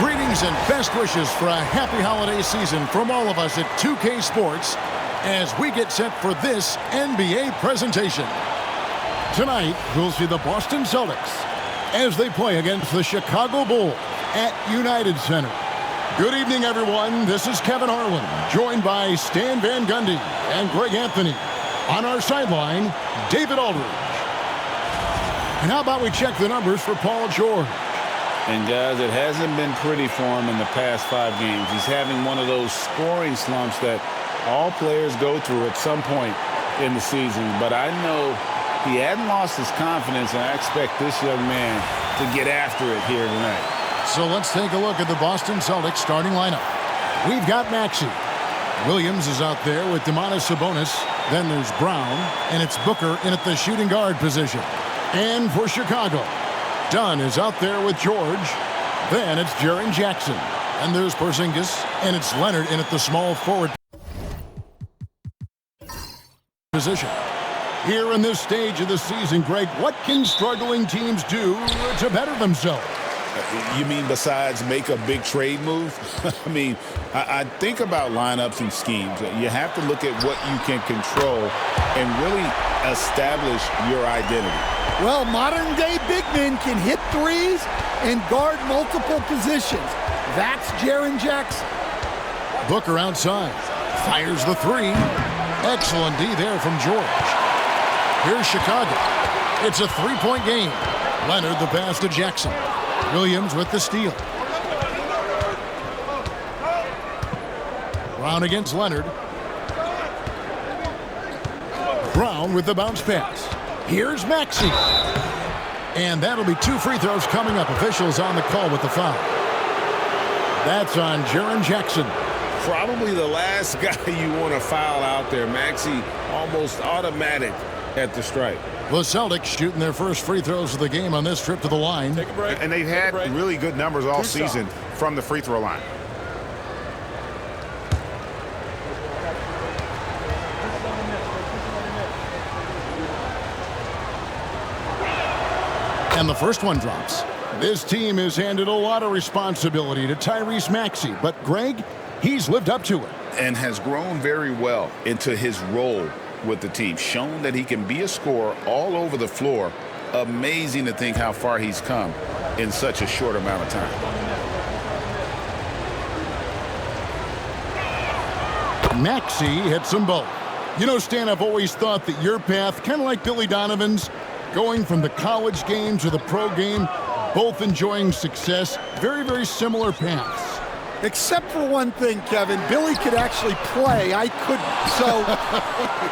Greetings and best wishes for a happy holiday season from all of us at 2K Sports as we get set for this NBA presentation. Tonight, we'll see the Boston Celtics as they play against the Chicago Bulls at United Center. Good evening, everyone. This is Kevin Harlan, joined by Stan Van Gundy and Greg Anthony. On our sideline, David Aldridge. And how about we check the numbers for Paul George? And guys, it hasn't been pretty for him in the past 5 games. He's having one of those scoring slumps that all players go through at some point in the season. But I know he hadn't lost his confidence, and I expect this young man to get after it here tonight. So let's take a look at the Boston Celtics starting lineup. We've got Maxey. Williams is out there with Domantas Sabonis. Then there's Brown, and it's Booker in at the shooting guard position. And for Chicago, Dunn is out there with George. Then it's Jaren Jackson. And there's Porzingis, and it's Leonard in at the small forward position. Here in this stage of the season, Greg, what can struggling teams do to better themselves? You mean besides make a big trade move? I think about lineups and schemes. You have to look at what you can control and really establish your identity. Well, modern-day big men can hit threes and guard multiple positions. That's Jaren Jackson. Booker outside. Fires the three. Excellent D there from George. Here's Chicago. It's a three-point game. Leonard the pass to Jackson. Williams with the steal. Brown against Leonard. Brown with the bounce pass. Here's Maxey. And that'll be 2 free throws coming up. Officials on the call with the foul. That's on Jaren Jackson. Probably the last guy you want to foul out there. Maxey almost automatic at the strike. The Celtics shooting their first free throws of the game on this trip to the line. Take a break. And they've had really good numbers all season from the free throw line. And the first one drops. This team has handed a lot of responsibility to Tyrese Maxey, but Greg, he's lived up to it. And has grown very well into his role with the team. Shown that he can be a scorer all over the floor. Amazing to think how far he's come in such a short amount of time. Maxey hits them both. You know, Stan, I've always thought that your path, kind of like Billy Donovan's, going from the college game to the pro game, both enjoying success, very, very similar paths. Except for one thing, Kevin. Billy could actually play. I couldn't. So,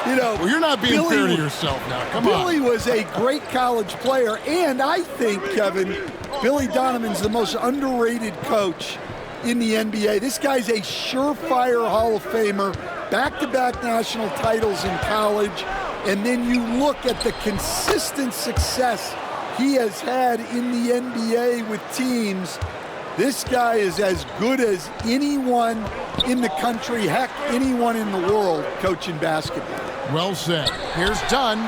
you know. Well, you're not being fair to yourself now. Come on. Billy was a great college player. And I think, Kevin, Billy Donovan's the most underrated coach in the NBA. This guy's a surefire Hall of Famer. Back-to-back national titles in college. And then you look at the consistent success he has had in the NBA with teams. This guy is as good as anyone in the country, heck, anyone in the world coaching basketball. Well said. Here's Dunn.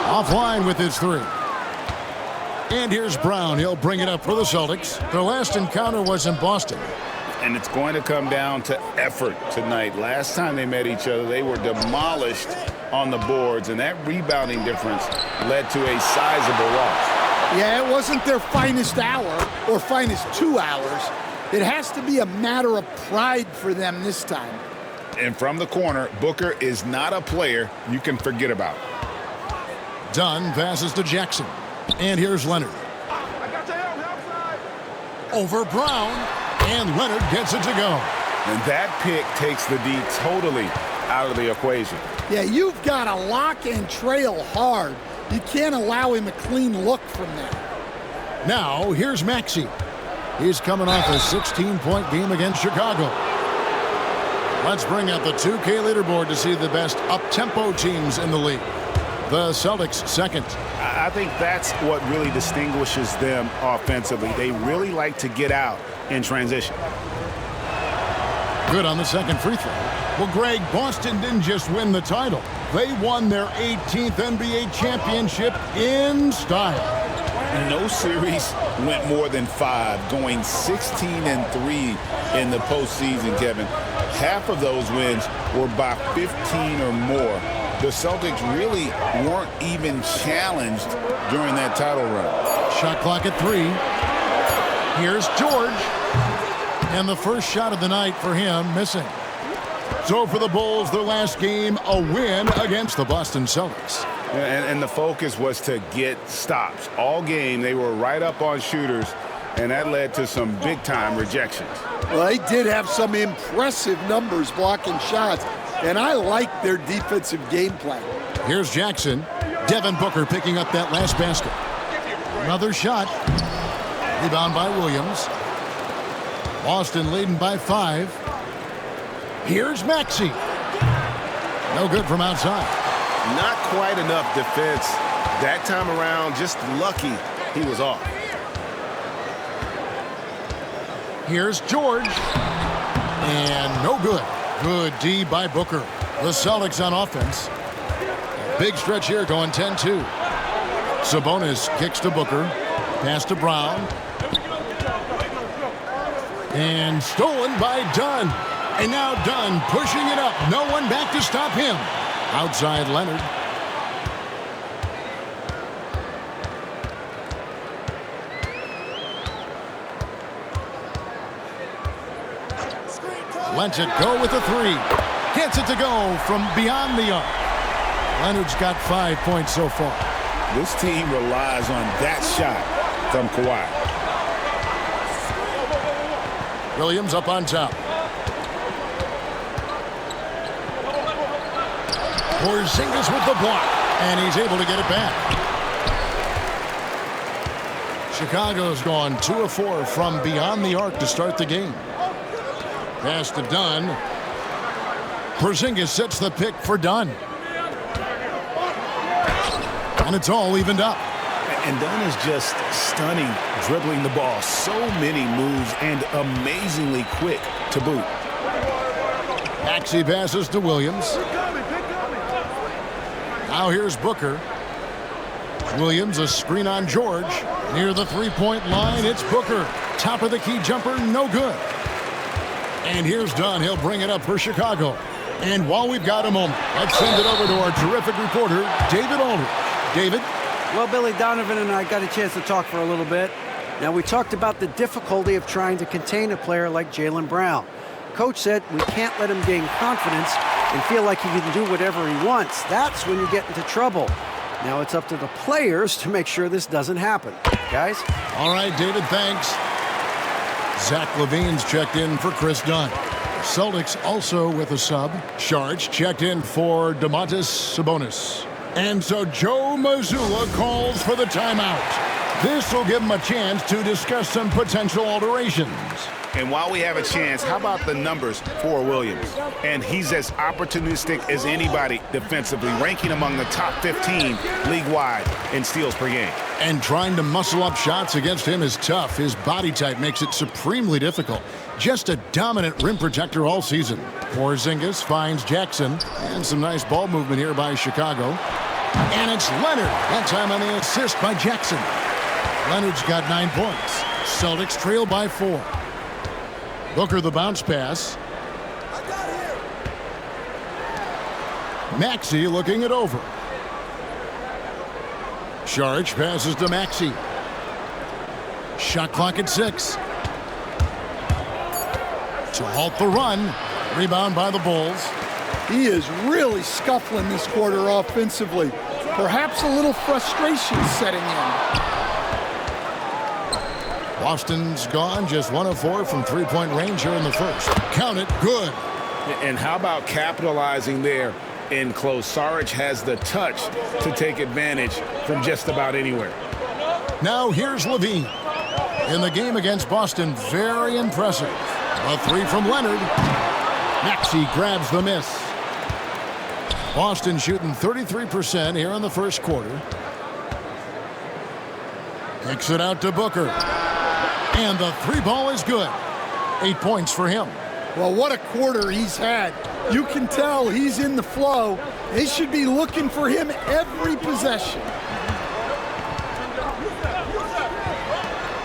Offline with his three. And here's Brown. He'll bring it up for the Celtics. Their last encounter was in Boston. And it's going to come down to effort tonight. Last time they met each other, they were demolished on the boards, and that rebounding difference led to a sizable loss. Yeah, it wasn't their finest hour or finest 2 hours. It has to be a matter of pride for them this time. And from the corner, Booker is not a player you can forget about. Dunn passes to Jackson. And here's Leonard. Over Brown. And Leonard gets it to go. And that pick takes the D totally out of the equation. Yeah, you've got to lock and trail hard. You can't allow him a clean look from there. Now, here's Maxey. He's coming off a 16-point game against Chicago. Let's bring out the 2K leaderboard to see the best up-tempo teams in the league. The Celtics second. I think that's what really distinguishes them offensively. They really like to get out in transition. Good on the second free throw. Well, Greg, Boston didn't just win the title. They won their 18th NBA championship in style. No series went more than 5, going 16-3 in the postseason, Kevin. Half of those wins were by 15 or more. The Celtics really weren't even challenged during that title run. Shot clock at 3. Here's George. And the first shot of the night for him missing. So for the Bulls, their last game, a win against the Boston Celtics. And the focus was to get stops. All game, they were right up on shooters, and that led to some big-time rejections. Well, they did have some impressive numbers blocking shots, and I like their defensive game plan. Here's Jackson. Devin Booker picking up that last basket. Another shot. Rebound by Williams. Boston leading by 5. Here's Maxey. No good from outside. Not quite enough defense that time around. Just lucky he was off. Here's George. And no good. Good D by Booker. The Celtics on offense. Big stretch here going 10-2. Sabonis kicks to Booker. Pass to Brown. And stolen by Dunn. And now Dunn pushing it up. No one back to stop him. Outside Leonard. Lets it go with a 3. Gets it to go from beyond the arc. Leonard's got 5 points so far. This team relies on that shot from Kawhi. Williams up on top. Porzingis with the block, and he's able to get it back. Chicago's gone 2 of 4 from beyond the arc to start the game. Pass to Dunn. Porzingis sets the pick for Dunn. And it's all evened up. And Dunn is just stunning, dribbling the ball. So many moves and amazingly quick to boot. Maxey passes to Williams. Now here's Booker. Williams, a screen on George. Near the three-point line, it's Booker. Top of the key jumper, no good. And here's Dunn. He'll bring it up for Chicago. And while we've got a moment, let's send it over to our terrific reporter, David Aldridge. David? Well, Billy Donovan and I got a chance to talk for a little bit. Now, we talked about the difficulty of trying to contain a player like Jaylen Brown. Coach said we can't let him gain confidence and feel like he can do whatever he wants. That's when you get into trouble. Now it's up to the players to make sure this doesn't happen. Guys? All right, David, thanks. Zach LaVine's checked in for Chris Dunn. Celtics also with a sub. Sharge checked in for Domantas Sabonis. And so Joe Mazzulla calls for the timeout. This will give him a chance to discuss some potential alterations. And while we have a chance, how about the numbers for Williams? And he's as opportunistic as anybody defensively, ranking among the top 15 league-wide in steals per game. And trying to muscle up shots against him is tough. His body type makes it supremely difficult. Just a dominant rim protector all season. Porzingis finds Jackson. And some nice ball movement here by Chicago. And it's Leonard. That time on the assist by Jackson. Leonard's got 9 points. Celtics trail by 4. Booker the bounce pass. Maxey looking it over. Sharge passes to Maxey. Shot clock at 6. To halt the run. Rebound by the Bulls. He is really scuffling this quarter offensively. Perhaps a little frustration setting in. Boston's gone just 1 of 4 from three-point range here in the first. Count it, good. And how about capitalizing there in close? Saric has the touch to take advantage from just about anywhere. Now here's LaVine. In the game against Boston, very impressive. A 3 from Leonard. Maxey grabs the miss. Boston shooting 33% here in the first quarter. Kicks it out to Booker. And the 3-ball is good. 8 points for him. Well, what a quarter he's had. You can tell he's in the flow. They should be looking for him every possession.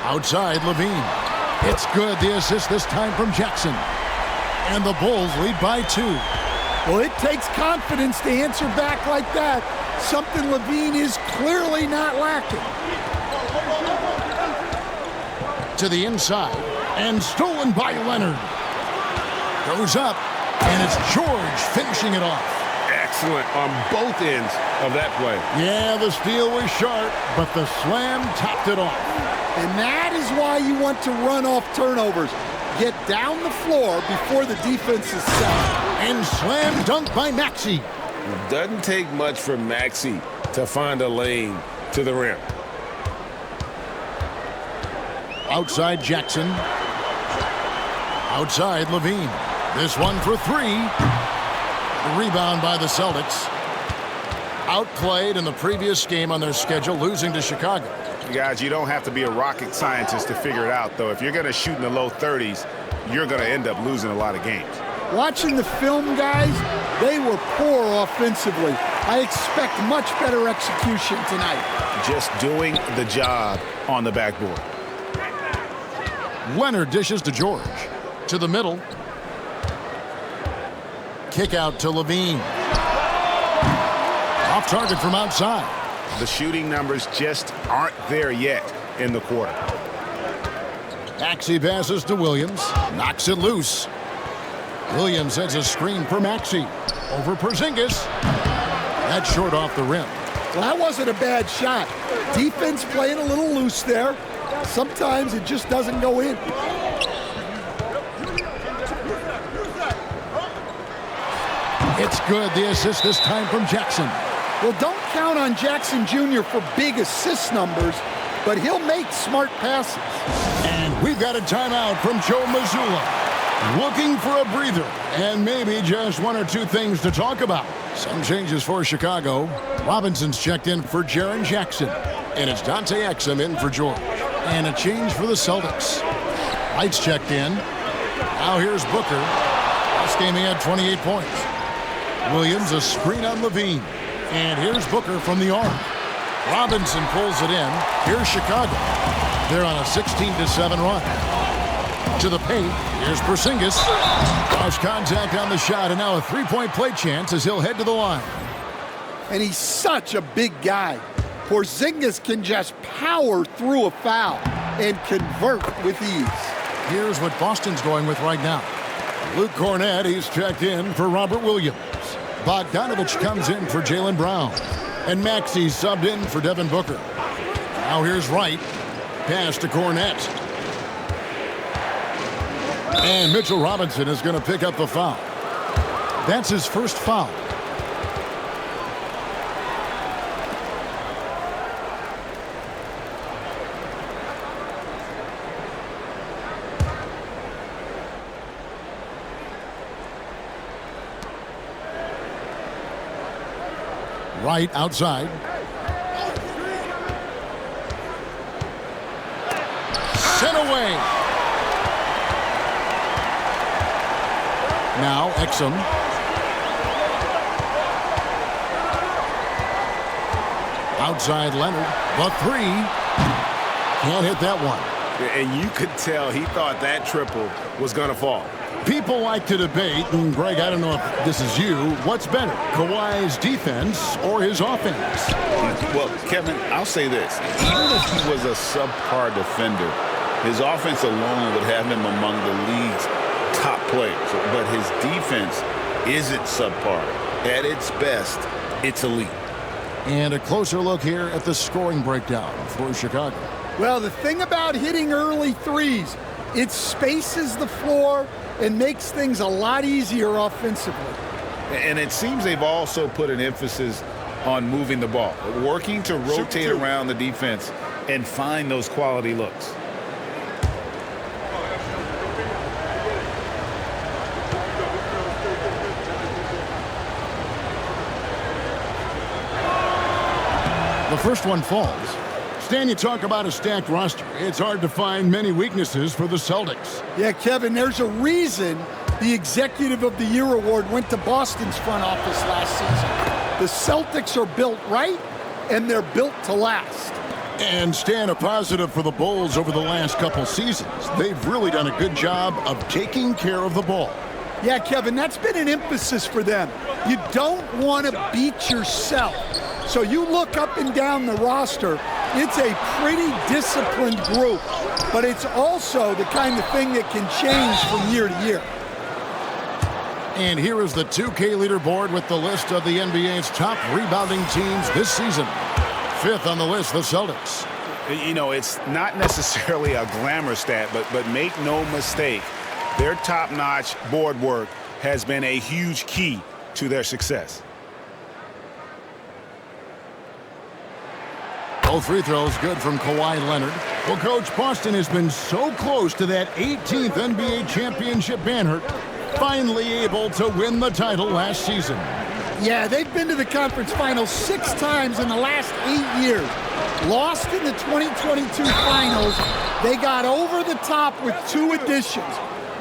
Outside, Levine. It's good. The assist this time from Jackson. And the Bulls lead by 2. Well, it takes confidence to answer back like that. Something Levine is clearly not lacking. To the inside. And stolen by Leonard. Goes up. And it's George finishing it off. Excellent on both ends of that play. Yeah, the steal was sharp, but the slam topped it off. And that is why you want to run off turnovers. Get down the floor before the defense is set. And slam dunk by Maxey. It doesn't take much for Maxey to find a lane to the rim. Outside Jackson. Outside Levine. This one for 3. The rebound by the Celtics. Outplayed in the previous game on their schedule, losing to Chicago. Guys, you don't have to be a rocket scientist to figure it out, though. If you're going to shoot in the low 30s, you're going to end up losing a lot of games. Watching the film, guys, they were poor offensively. I expect much better execution tonight. Just doing the job on the backboard. Leonard dishes to George. To the middle. Kick out to Levine. Off target from outside. The shooting numbers just aren't there yet in the quarter. Maxey passes to Williams. Knocks it loose. Williams heads a screen for Maxey. Over Porzingis. That's short off the rim. Well, that wasn't a bad shot. Defense playing a little loose there. Sometimes it just doesn't go in. It's good. The assist this time from Jackson. Well, don't count on Jackson Jr. for big assist numbers, but he'll make smart passes. And we've got a timeout from Joe Mazzulla. Looking for a breather and maybe just 1 or 2 things to talk about. Some changes for Chicago. Robinson's checked in for Jaren Jackson. And it's Dante Exum in for George. And a change for the Celtics. Lights checked in. Now here's Booker. Last game he had 28 points. Williams a screen on Levine. And here's Booker from the arc. Robinson pulls it in. Here's Chicago. They're on a 16-7 run. To the paint. Here's Porzingis. Cross contact on the shot, and now a three-point play chance as he'll head to the line. And he's such a big guy. Porzingis can just power through a foul and convert with ease. Here's what Boston's going with right now. Luke Cornett, he's checked in for Robert Williams. Bogdanovich comes in for Jaylen Brown. And Maxey subbed in for Devin Booker. Now here's Wright. Pass to Cornett. And Mitchell Robinson is going to pick up the foul. That's his first foul. Right outside. Sent away. Now Exum. Outside Leonard. The three. Can't hit that one. And you could tell he thought that triple was going to fall. People like to debate, and Greg, I don't know if this is you, what's better, Kawhi's defense or his offense? Well, Kevin, I'll say this. Even if he was a subpar defender, his offense alone would have him among the league's top players. But his defense isn't subpar. At its best, it's elite. And a closer look here at the scoring breakdown for Chicago. Well, the thing about hitting early threes, it spaces the floor and makes things a lot easier offensively. And it seems they've also put an emphasis on moving the ball, working to rotate around the defense and find those quality looks. The first one falls. Stan, you talk about a stacked roster. It's hard to find many weaknesses for the Celtics. Yeah, Kevin, there's a reason the Executive of the Year award went to Boston's front office last season. The Celtics are built right, and they're built to last. And staying a positive for the Bulls over the last couple seasons. They've really done a good job of taking care of the ball. Yeah, Kevin, that's been an emphasis for them. You don't want to beat yourself. So you look up and down the roster, it's a pretty disciplined group, but it's also the kind of thing that can change from year to year. And here is the 2K leaderboard with the list of the NBA's top rebounding teams this season. Fifth on the list, the Celtics. You know, it's not necessarily a glamour stat, but make no mistake, their top-notch board work has been a huge key to their success. Both free throws good from Kawhi Leonard. Well, Coach, Boston has been so close to that 18th NBA championship banner, finally able to win the title last season. Yeah, they've been to the conference finals 6 times in the last 8 years. Lost in the 2022 finals. They got over the top with 2 additions.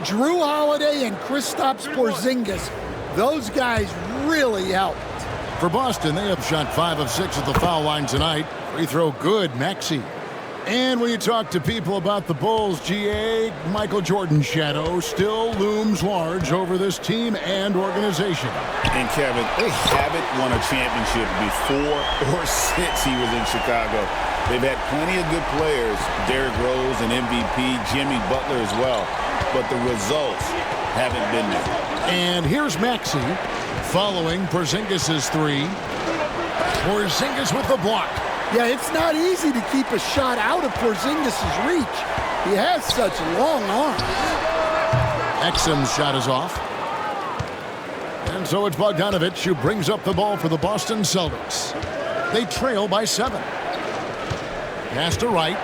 Drew Holiday and Kristaps Porzingis. Those guys really helped. For Boston, they have shot 5 of 6 at the foul line tonight. Free throw good, Maxey. And when you talk to people about the Bulls, GA, Michael Jordan's shadow still looms large over this team and organization. And Kevin, they haven't won a championship before or since he was in Chicago. They've had plenty of good players, Derrick Rose, an MVP, Jimmy Butler as well, but the results haven't been there. And here's Maxey following Porzingis' 3. Porzingis with the block. Yeah, it's not easy to keep a shot out of Porzingis' reach. He has such long arms. Exum's shot is off. And so it's Bogdanovich who brings up the ball for the Boston Celtics. They trail by 7. Pass to Wright.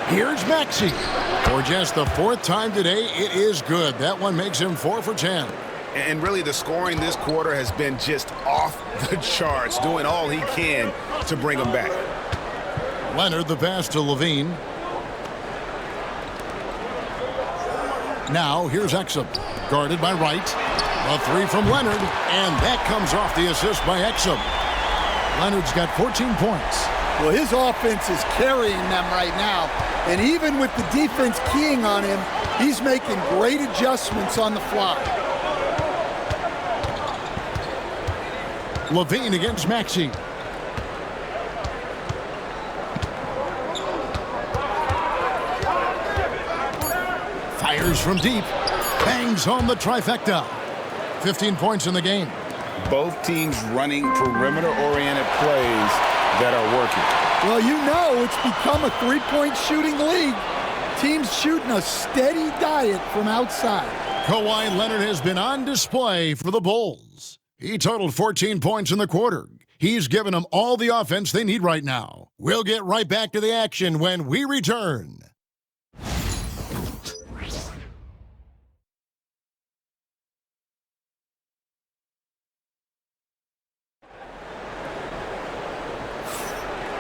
Here's Maxey. For just the 4th time today, it is good. That one makes him 4 for 10. And really, the scoring this quarter has been just off the charts, doing all he can to bring them back. Leonard, the pass to Levine. Now, here's Exum, guarded by Wright. A 3 from Leonard, and that comes off the assist by Exum. Leonard's got 14 points. Well, his offense is carrying them right now, and even with the defense keying on him, he's making great adjustments on the fly. Levine against Maxey. Fires from deep. Bangs home the trifecta. 15 points in the game. Both teams running perimeter-oriented plays that are working. Well, you know it's become a 3-point shooting league. Teams shooting a steady diet from outside. Kawhi Leonard has been on display for the Bulls. He totaled 14 points in the quarter. He's given them all the offense they need right now. We'll get right back to the action when we return.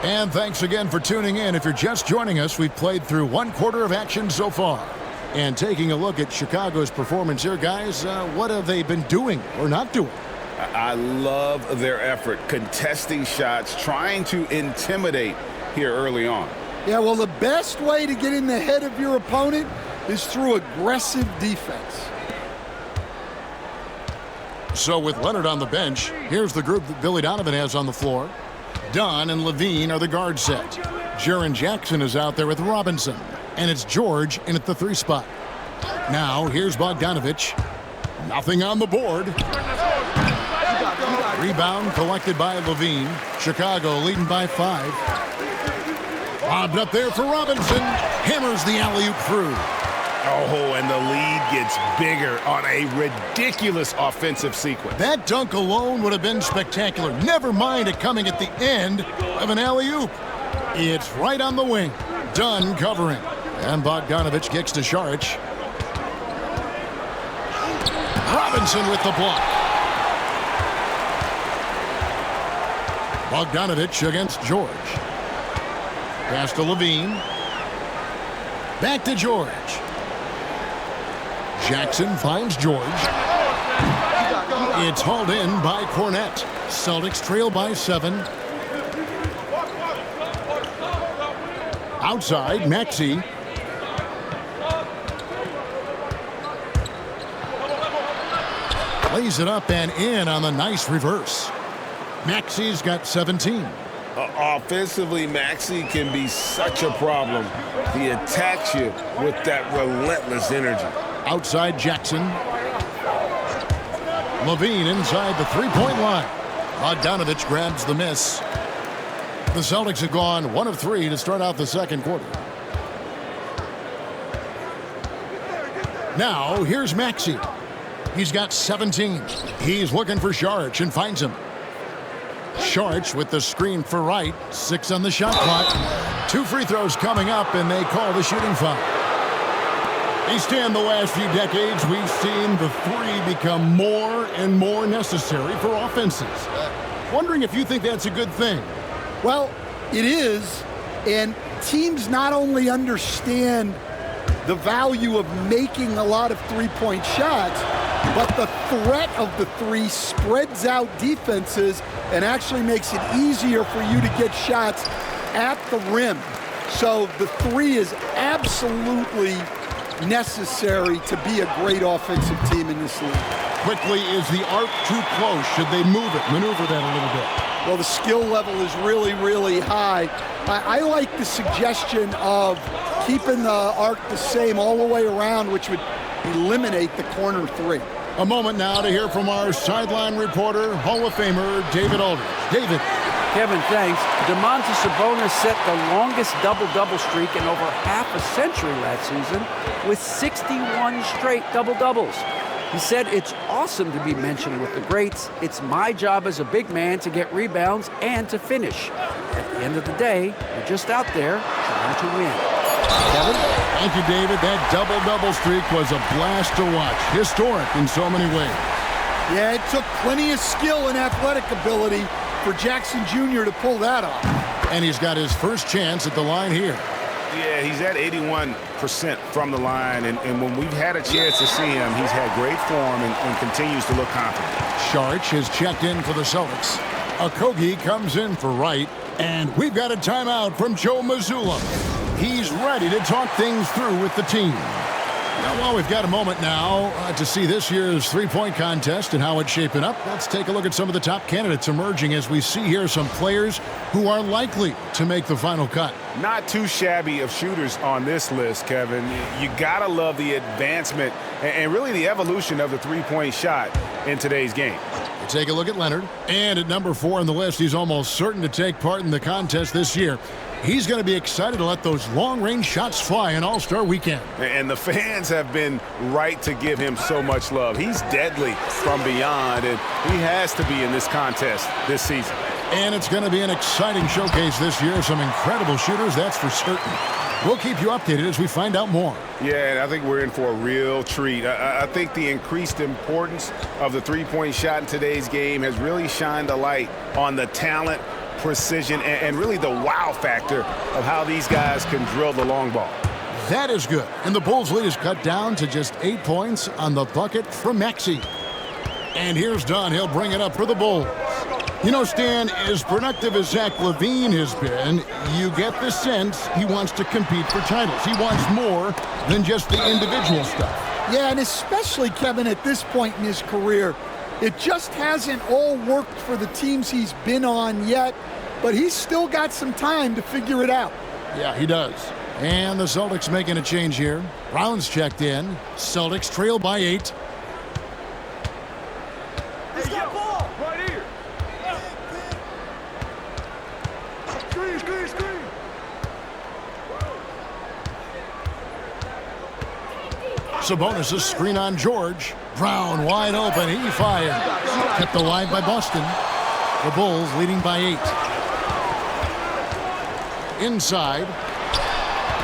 And thanks again for tuning in. If you're just joining us, we've played through 1 quarter of action so far. And taking a look at Chicago's performance here, guys, what have they been doing or not doing? I love their effort, contesting shots, trying to intimidate here early on. Yeah, well, the best way to get in the head of your opponent is through aggressive defense. So with Leonard on the bench, here's the group that Billy Donovan has on the floor. Dunn and Levine are the guard set. Jaren Jackson is out there with Robinson. And it's George in at the 3 spot. Now, here's Bogdanovich. Nothing on the board. Rebound collected by Levine. Chicago leading by 5. Lobbed up there for Robinson. Hammers the alley-oop through. Oh, and the lead gets bigger on a ridiculous offensive sequence. That dunk alone would have been spectacular. Never mind it coming at the end of an alley-oop. It's right on the wing. Dunn covering. And Bogdanovich kicks to Šarić. Robinson with the block. Bogdanovich against George. Pass to Levine. Back to George. Jackson finds George. It's hauled in by Cornette. Celtics trail by 7. Outside, Maxey. Lays it up and in on the nice reverse. Maxey's got 17. Offensively, Maxey can be such a problem. He attacks you with that relentless energy. Outside, Jackson. Levine inside the three-point line. Bogdanovich grabs the miss. The Celtics have gone 1 of 3 to start out the second quarter. Now, here's Maxey. He's got 17. He's looking for Saric and finds him. Saric with the screen for Wright. 6 on the shot clock. 2 free throws coming up, and they call the shooting foul. Each in the last few decades, we've seen the 3 become more and more necessary for offenses. Wondering if you think that's a good thing. Well, it is, and teams not only understand the value of making a lot of three-point shots, but the threat of the 3 spreads out defenses and actually makes it easier for you to get shots at the rim. So the 3 is absolutely necessary to be a great offensive team in this league. Quickly, is the arc too close? Should they maneuver that a little bit? Well, the skill level is really, really high. I like the suggestion of keeping the arc the same all the way around, which would eliminate the corner 3. A moment now to hear from our sideline reporter, Hall of Famer David Aldridge. David. Kevin, thanks. Domantas Sabonis set the longest double-double streak in over half a century last season with 61 straight double-doubles. He said, "It's awesome to be mentioned with the greats. It's my job as a big man to get rebounds and to finish. At the end of the day, we're just out there trying to win." Kevin? Thank you, David. That double-double streak was a blast to watch. Historic in so many ways. Yeah, it took plenty of skill and athletic ability for Jackson Jr. to pull that off. And he's got his first chance at the line here. Yeah, he's at 81% from the line, and when we've had a chance to see him, he's had great form and continues to look confident. Saric has checked in for the Celtics. Okogie comes in for Wright, and we've got a timeout from Joe Mazzulla. He's ready to talk things through with the team. Now, while we've got a moment now to see this year's three-point contest and how it's shaping up, let's take a look at some of the top candidates emerging as we see here some players who are likely to make the final cut. Not too shabby of shooters on this list, Kevin. You gotta love the advancement and really the evolution of the three-point shot in today's game. Take a look at Leonard. And at number 4 on the list, he's almost certain to take part in the contest this year. He's going to be excited to let those long-range shots fly in All-Star Weekend. And the fans have been right to give him so much love. He's deadly from beyond, and he has to be in this contest this season. And it's going to be an exciting showcase this year. Some incredible shooters, that's for certain. We'll keep you updated as we find out more. Yeah, and I think we're in for a real treat. I think the increased importance of the three-point shot in today's game has really shined a light on the talent, precision, and really the wow factor of how these guys can drill the long ball. That is good. And the Bulls' lead is cut down to just 8 points on the bucket from Maxey. And here's Dunn. He'll bring it up for the Bulls. You know, Stan, as productive as Zach LaVine has been, you get the sense he wants to compete for titles. He wants more than just the individual stuff. Yeah, and especially, Kevin, at this point in his career, it just hasn't all worked for the teams he's been on yet, but he's still got some time to figure it out. Yeah, he does. And the Celtics making a change here. Brown's checked in. Celtics trail by 8. Sabonis' screen on George. Brown wide open. He fired. Kept alive by Boston. The Bulls leading by 8. Inside.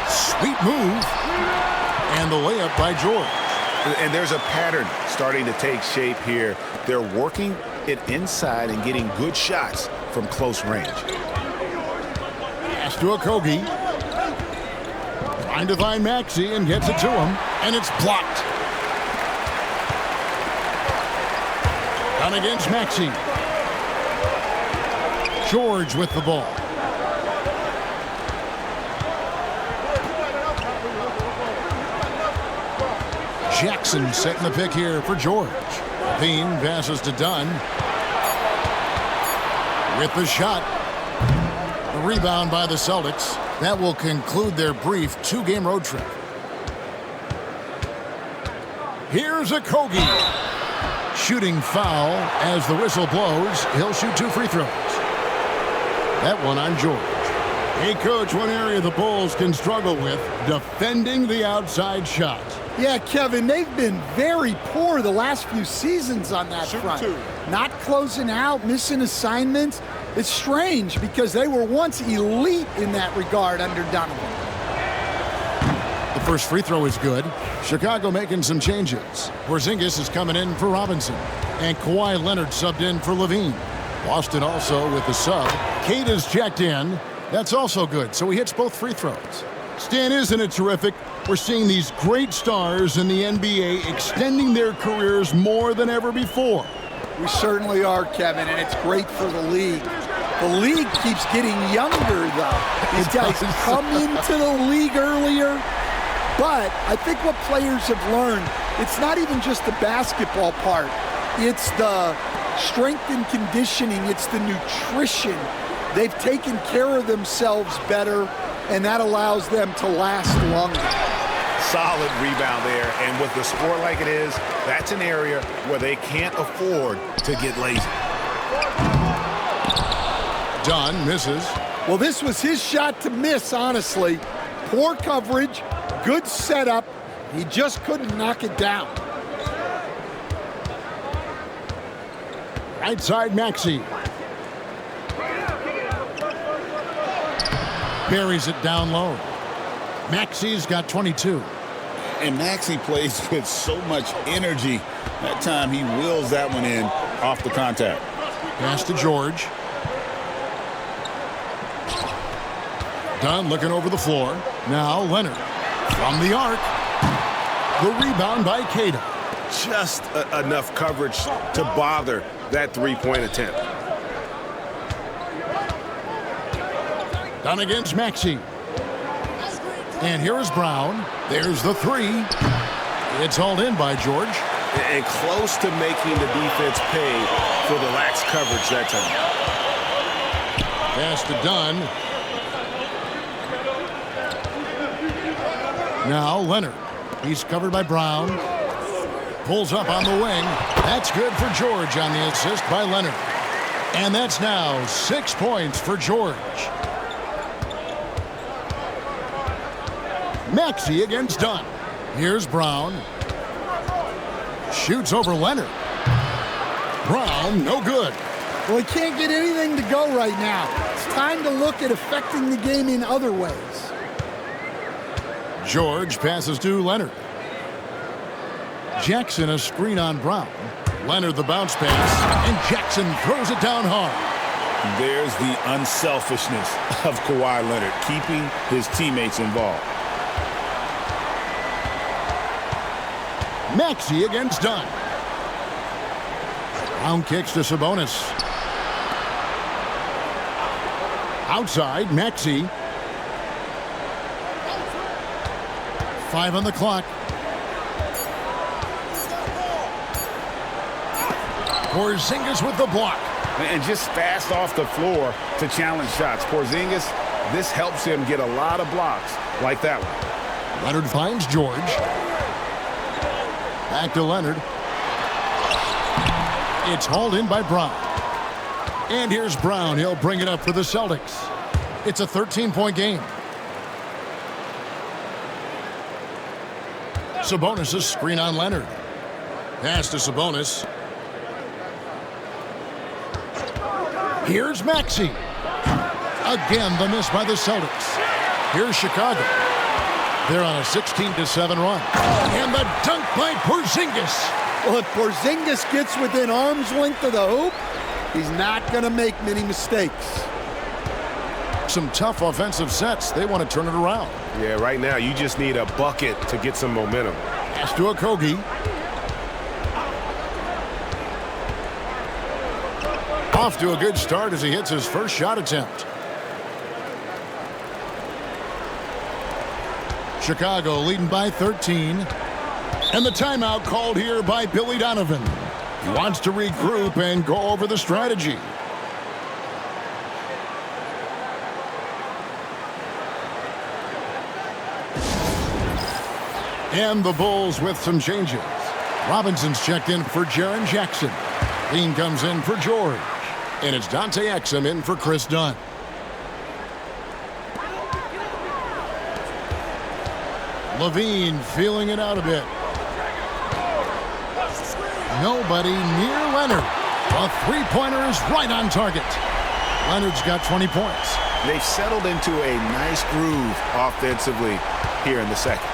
Sweet move. And the layup by George. And there's a pattern starting to take shape here. They're working it inside and getting good shots from close range. Pass to Okogie. Trying to find Maxey and gets it to him. And it's blocked. Down against Maxey. George with the ball. Jackson setting the pick here for George. Bean passes to Dunn. With the shot. The rebound by the Celtics. That will conclude their brief 2-game road trip. Here's a Kogi. Shooting foul as the whistle blows. He'll shoot 2 free throws. That one on George. Hey, Coach, one area the Bulls can struggle with, defending the outside shot. Yeah, Kevin, they've been very poor the last few seasons on that front. Not closing out, missing assignments. It's strange because they were once elite in that regard under Donovan. The first free throw is good. Chicago making some changes. Porzingis is coming in for Robinson. And Kawhi Leonard subbed in for Levine. Boston also with the sub. Kate is checked in. That's also good, so he hits both free throws. Stan, isn't it terrific? We're seeing these great stars in the NBA extending their careers more than ever before. We certainly are, Kevin, and it's great for the league. The league keeps getting younger, though. These guys come into the league earlier, but I think what players have learned, it's not even just the basketball part. It's the strength and conditioning. It's the nutrition. They've taken care of themselves better, and that allows them to last longer. Solid rebound there, and with the sport like it is, that's an area where they can't afford to get lazy. Dunn misses. Well, this was his shot to miss, honestly. Poor coverage, good setup. He just couldn't knock it down. Right side, Maxey. Buries it down low. Maxey's got 22. And Maxey plays with so much energy. That time he wheels that one in off the contact. Pass to George. Dunn looking over the floor. Now Leonard from the arc. The rebound by Cato. Just enough coverage to bother that three-point attempt. Dunn against Maxey. And here is Brown. There's the three. It's hauled in by George. And close to making the defense pay for the lax coverage that time. Pass to Dunn. Now Leonard. He's covered by Brown. Pulls up on the wing. That's good for George on the assist by Leonard. And that's now 6 points for George. Maxey against Dunn. Here's Brown. Shoots over Leonard. Brown, no good. Well, he can't get anything to go right now. It's time to look at affecting the game in other ways. George passes to Leonard. Jackson a screen on Brown. Leonard the bounce pass, and Jackson throws it down hard. There's the unselfishness of Kawhi Leonard, keeping his teammates involved. Maxey against Dunn. Brown kicks to Sabonis. Outside, Maxey. 5 on the clock. Porzingis with the block. And just fast off the floor to challenge shots. Porzingis, this helps him get a lot of blocks like that one. Leonard finds George. Back to Leonard. It's hauled in by Brown. And here's Brown. He'll bring it up for the Celtics. It's a 13-point game. Sabonis' screen on Leonard. Pass to Sabonis. Here's Maxey. Again, the miss by the Celtics. Here's Chicago. They're on a 16-7 run. And the dunk by Porzingis. Well, if Porzingis gets within arm's length of the hoop, he's not going to make many mistakes. Some tough offensive sets. They want to turn it around. Yeah, right now you just need a bucket to get some momentum. Pass to Okogie. Off to a good start as he hits his first shot attempt. Chicago leading by 13. And the timeout called here by Billy Donovan. He wants to regroup and go over the strategy. And the Bulls with some changes. Robinson's checked in for Jaren Jackson. Dean comes in for George. And it's Dante Exum in for Chris Dunn. Levine feeling it out a bit. Nobody near Leonard. A three-pointer is right on target. Leonard's got 20 points. They've settled into a nice groove offensively here in the second.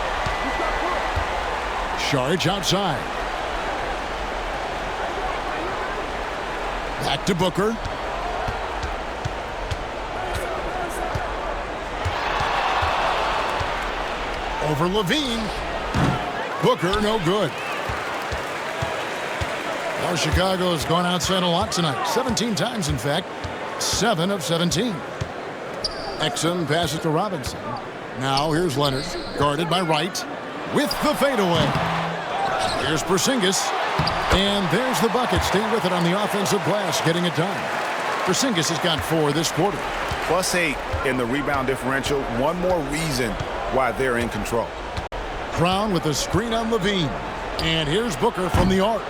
Saric outside. Back to Booker. Over Levine. Booker, no good. Well, Chicago's gone outside a lot tonight. 17 times, in fact. 7 of 17. Exum passes to Robinson. Now here's Leonard, guarded by Wright, with the fadeaway. Here's Porzingis. And there's the bucket. Stay with it on the offensive glass, getting it done. Porzingis has got 4 this quarter. +8 in the rebound differential. One more reason why they're in control. Brown with a screen on Levine. And here's Booker from the arc.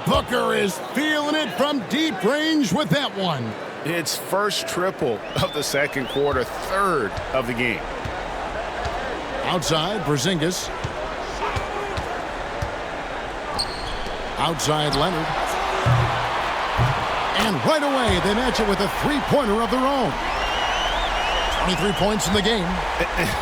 Booker is feeling it from deep range with that one. It's first triple of the second quarter, third of the game. Outside, Porzingis. Outside, Leonard. And right away, they match it with a three-pointer of their own. 23 points in the game.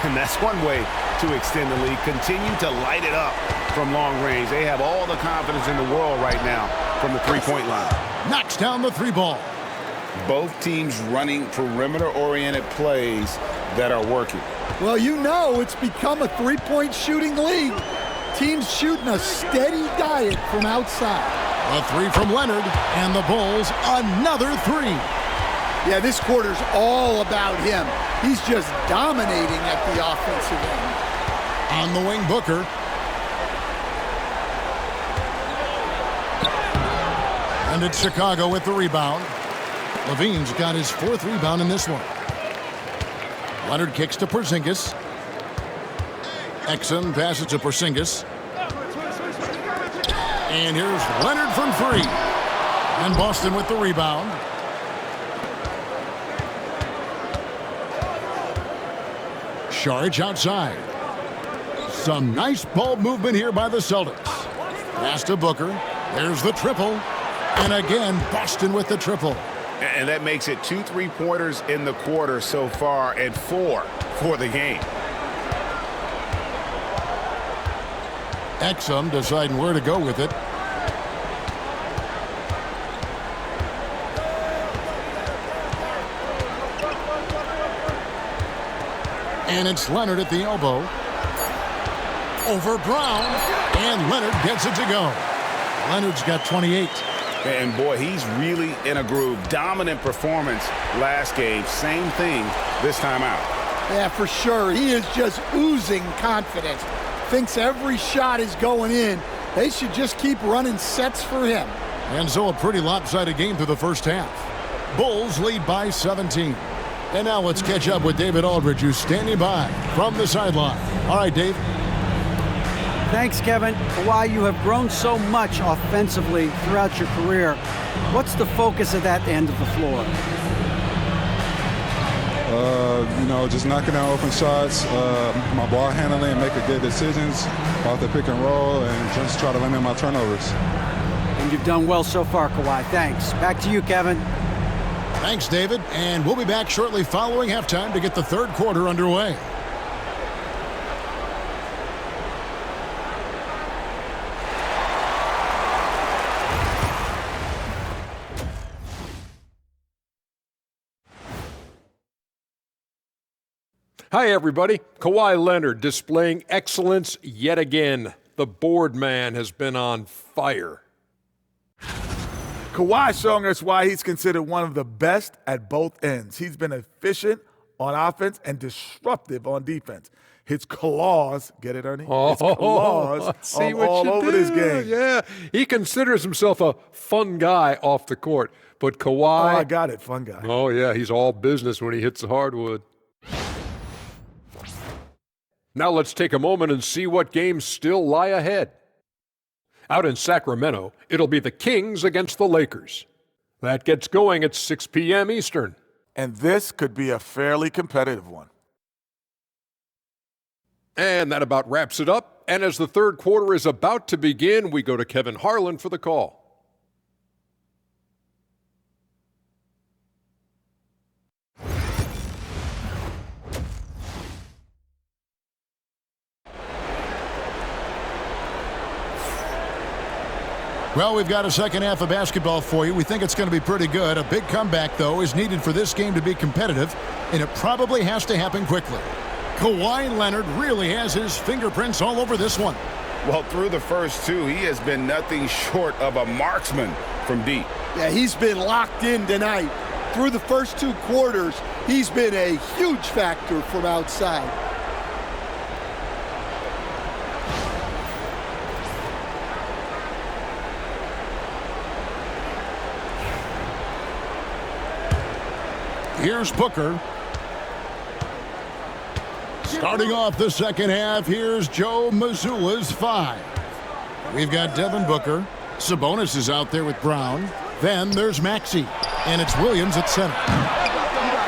And that's one way to extend the lead. Continue to light it up from long range. They have all the confidence in the world right now from the three-point line. Knocks down the three ball. Both teams running perimeter-oriented plays that are working. Well, you know it's become a three-point shooting league. Teams shooting a steady diet from outside. A 3 from Leonard, and the Bulls another 3. Yeah, this quarter's all about him. He's just dominating at the offensive end. On the wing, Booker. And it's Chicago with the rebound. Levine's got his 4th rebound in this one. Leonard kicks to Porzingis. Exum passes to Porzingis. And here's Leonard from 3. And Boston with the rebound. Saric outside. Some nice ball movement here by the Celtics. Pass to Booker. There's the triple. And again, Boston with the triple. And that makes it 2 3-pointers in the quarter so far and 4 for the game. Exum deciding where to go with it. And it's Leonard at the elbow. Over Brown. And Leonard gets it to go. Leonard's got 28. And boy, he's really in a groove. Dominant performance last game. Same thing this time out. Yeah, for sure. He is just oozing confidence. Thinks every shot is going in. They should just keep running sets for him. And so a pretty lopsided game through the first half. Bulls lead by 17. And now let's catch up with David Aldridge, who's standing by from the sideline. All right, Dave. Thanks, Kevin. Kawhi, you have grown so much offensively throughout your career. What's the focus of that end of the floor? Just knocking down open shots, my ball handling, making good decisions off the pick and roll, and just try to limit my turnovers. And you've done well so far, Kawhi. Thanks. Back to you, Kevin. Thanks, David. And we'll be back shortly following halftime to get the third quarter underway. Hi, everybody. Kawhi Leonard displaying excellence yet again. The board man has been on fire. Kawhi's showing us why he's considered one of the best at both ends. He's been efficient on offense and disruptive on defense. His claws, get it, Ernie? His claws are all over this game. Yeah, he considers himself a fun guy off the court. But Kawhi... Oh, I got it, fun guy. Oh, yeah, he's all business when he hits the hardwood. Now let's take a moment and see what games still lie ahead. Out in Sacramento, it'll be the Kings against the Lakers. That gets going at 6 p.m. Eastern. And this could be a fairly competitive one. And that about wraps it up. And as the third quarter is about to begin, we go to Kevin Harlan for the call. Well, we've got a second half of basketball for you. We think it's going to be pretty good. A big comeback, though, is needed for this game to be competitive, and it probably has to happen quickly. Kawhi Leonard really has his fingerprints all over this one. Well, through the first two, he has been nothing short of a marksman from deep. Yeah, he's been locked in tonight. Through the first two quarters, he's been a huge factor from outside. Here's Booker. Starting off the second half, here's Joe Mazzulla's 5. We've got Devin Booker. Sabonis is out there with Brown. Then there's Maxey. And it's Williams at center.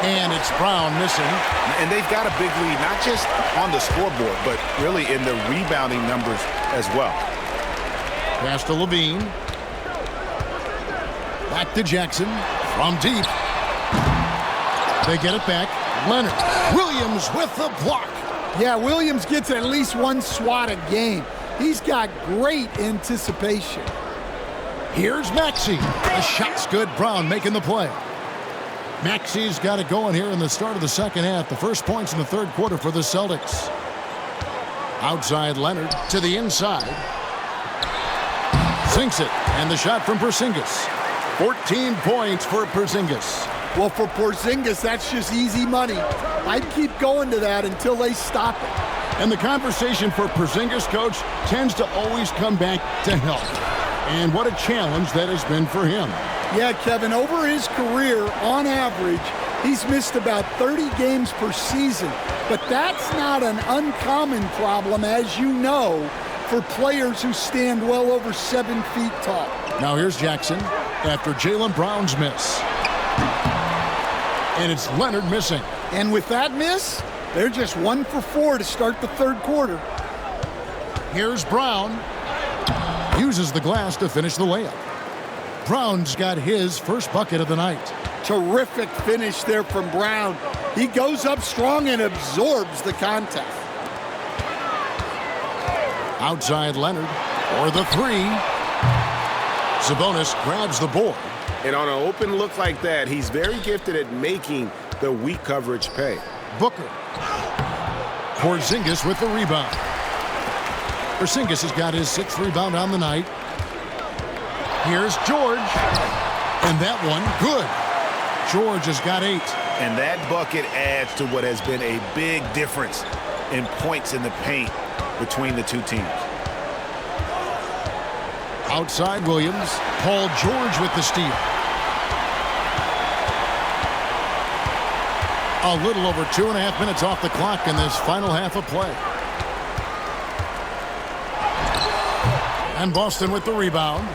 And it's Brown missing. And they've got a big lead, not just on the scoreboard, but really in the rebounding numbers as well. Pass to Levine. Back to Jackson. From deep. They get it back. Leonard. Williams with the block. Yeah, Williams gets at least one swat a game. He's got great anticipation. Here's Maxey. The shot's good. Brown making the play. Maxey's got it going here in the start of the second half. The first points in the third quarter for the Celtics. Outside Leonard to the inside. Sinks it. And the shot from Porzingis. 14 points for Porzingis. Well, for Porzingis, that's just easy money. I'd keep going to that until they stop it. And the conversation for Porzingis, coach, tends to always come back to health. And what a challenge that has been for him. Yeah, Kevin, over his career, on average, he's missed about 30 games per season. But that's not an uncommon problem, as you know, for players who stand well over 7 feet tall. Now here's Jackson after Jaylen Brown's miss. And it's Leonard missing. And with that miss, they're just 1 for 4 to start the third quarter. Here's Brown. Uses the glass to finish the layup. Brown's got his first bucket of the night. Terrific finish there from Brown. He goes up strong and absorbs the contact. Outside Leonard for the 3. Sabonis grabs the board. And on an open look like that, he's very gifted at making the weak coverage pay. Booker. Porzingis with the rebound. Porzingis has got his 6th rebound on the night. Here's George. And that one, good. George has got 8. And that bucket adds to what has been a big difference in points in the paint between the two teams. Outside Williams. Paul George with the steal. A little over 2.5 minutes off the clock in this final half of play. And Boston with the rebound.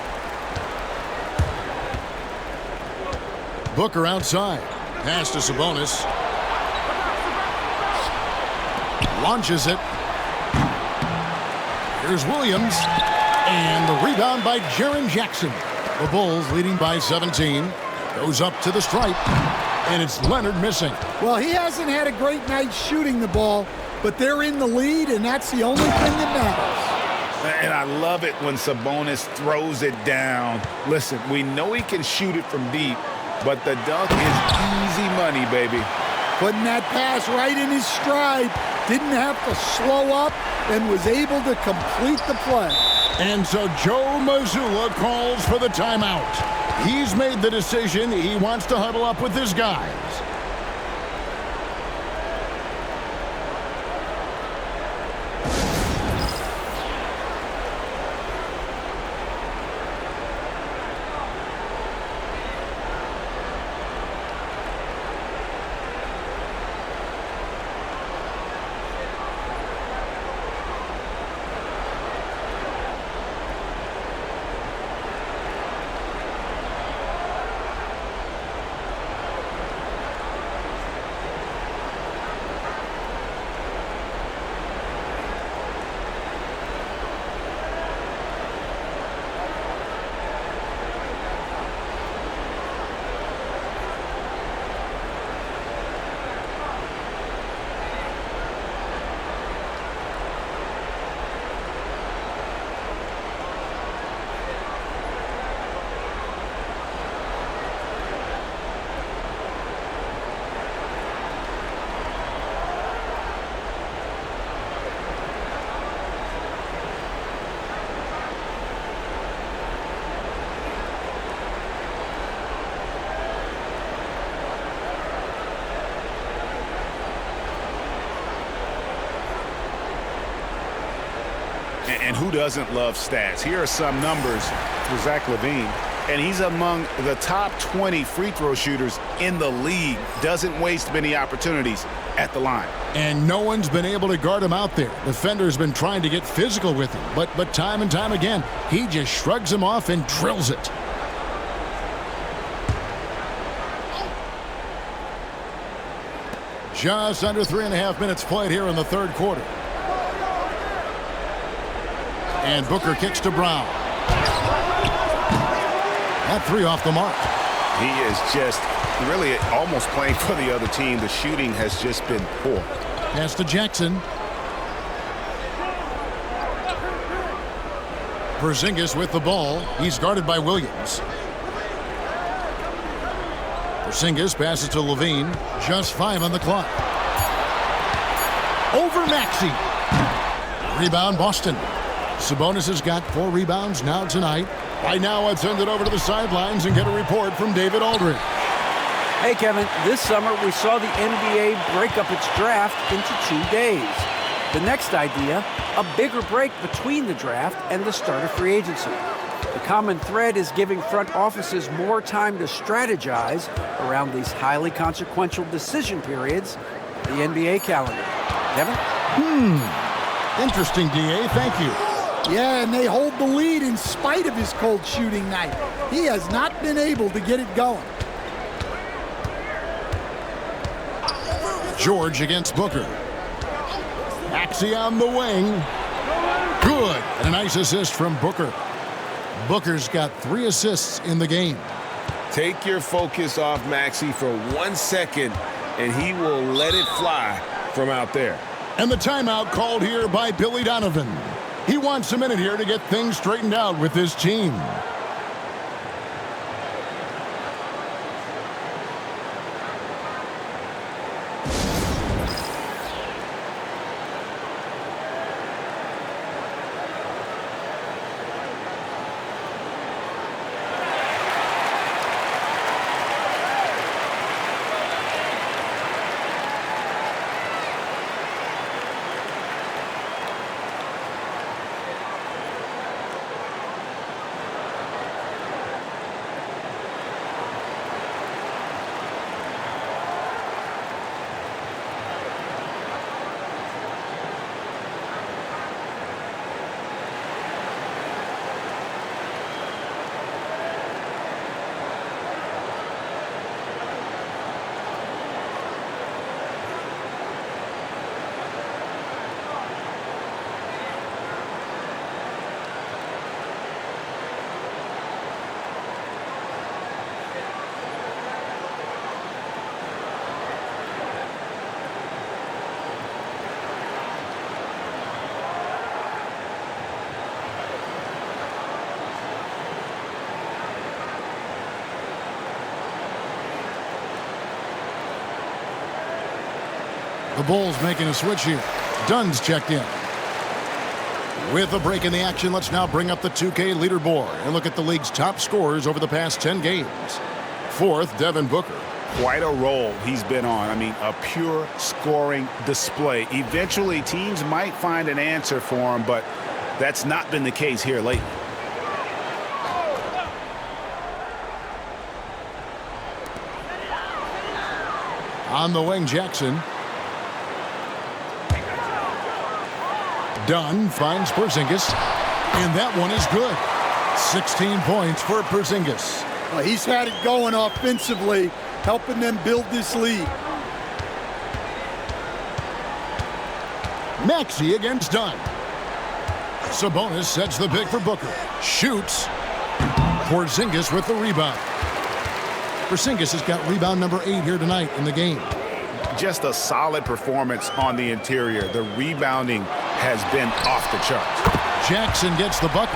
Booker outside. Pass to Sabonis. Launches it. Here's Williams. And the rebound by Jaren Jackson. The Bulls leading by 17. Goes up to the stripe. And it's Leonard missing. Well, he hasn't had a great night shooting the ball, but they're in the lead, and that's the only thing that matters. And I love it when Sabonis throws it down. Listen, we know he can shoot it from deep, but the dunk is easy money, baby. Putting that pass right in his stride. Didn't have to slow up and was able to complete the play. And so Joe Mazzulla calls for the timeout. He's made the decision. He wants to huddle up with his guys. And who doesn't love stats? Here are some numbers for Zach LaVine. And he's among the top 20 free throw shooters in the league. Doesn't waste many opportunities at the line. And no one's been able to guard him out there. Defender's been trying to get physical with him. But time and time again, he just shrugs him off and drills it. Just under 3.5 minutes played here in the third quarter. And Booker kicks to Brown. That three off the mark. He is just really almost playing for the other team. The shooting has just been poor. Pass to Jackson. Porzingis with the ball. He's guarded by Williams. Porzingis passes to LaVine. Just 5 on the clock. Over Maxey. Rebound Boston. Sabonis has got 4 rebounds now tonight. Right now, let's send it over to the sidelines and get a report from David Aldridge. Hey, Kevin, this summer we saw the NBA break up its draft into 2 days. The next idea, a bigger break between the draft and the start of free agency. The common thread is giving front offices more time to strategize around these highly consequential decision periods, the NBA calendar. Kevin? Interesting, DA. Thank you. Yeah, and they hold the lead in spite of his cold shooting night. He has not been able to get it going. George against Booker. Maxey on the wing. Good. And a nice assist from Booker. Booker's got 3 assists in the game. Take your focus off Maxey for 1 second, and he will let it fly from out there. And the timeout called here by Billy Donovan. He wants a minute here to get things straightened out with his team. The Bulls making a switch here. Dunn's checked in. With a break in the action, let's now bring up the 2K leaderboard and look at the league's top scorers over the past 10 games. Fourth, Devin Booker. Quite a role he's been on. I mean, a pure scoring display. Eventually, teams might find an answer for him, but that's not been the case here lately. On the wing, Jackson. Dunn finds Porzingis, and that one is good. 16 points for Porzingis. Well, he's had it going offensively, helping them build this lead. Maxey against Dunn. Sabonis sets the pick for Booker. Shoots. Porzingis with the rebound. Porzingis has got rebound number 8 here tonight in the game. Just a solid performance on the interior. The rebounding has been off the charts. Jackson gets the bucket.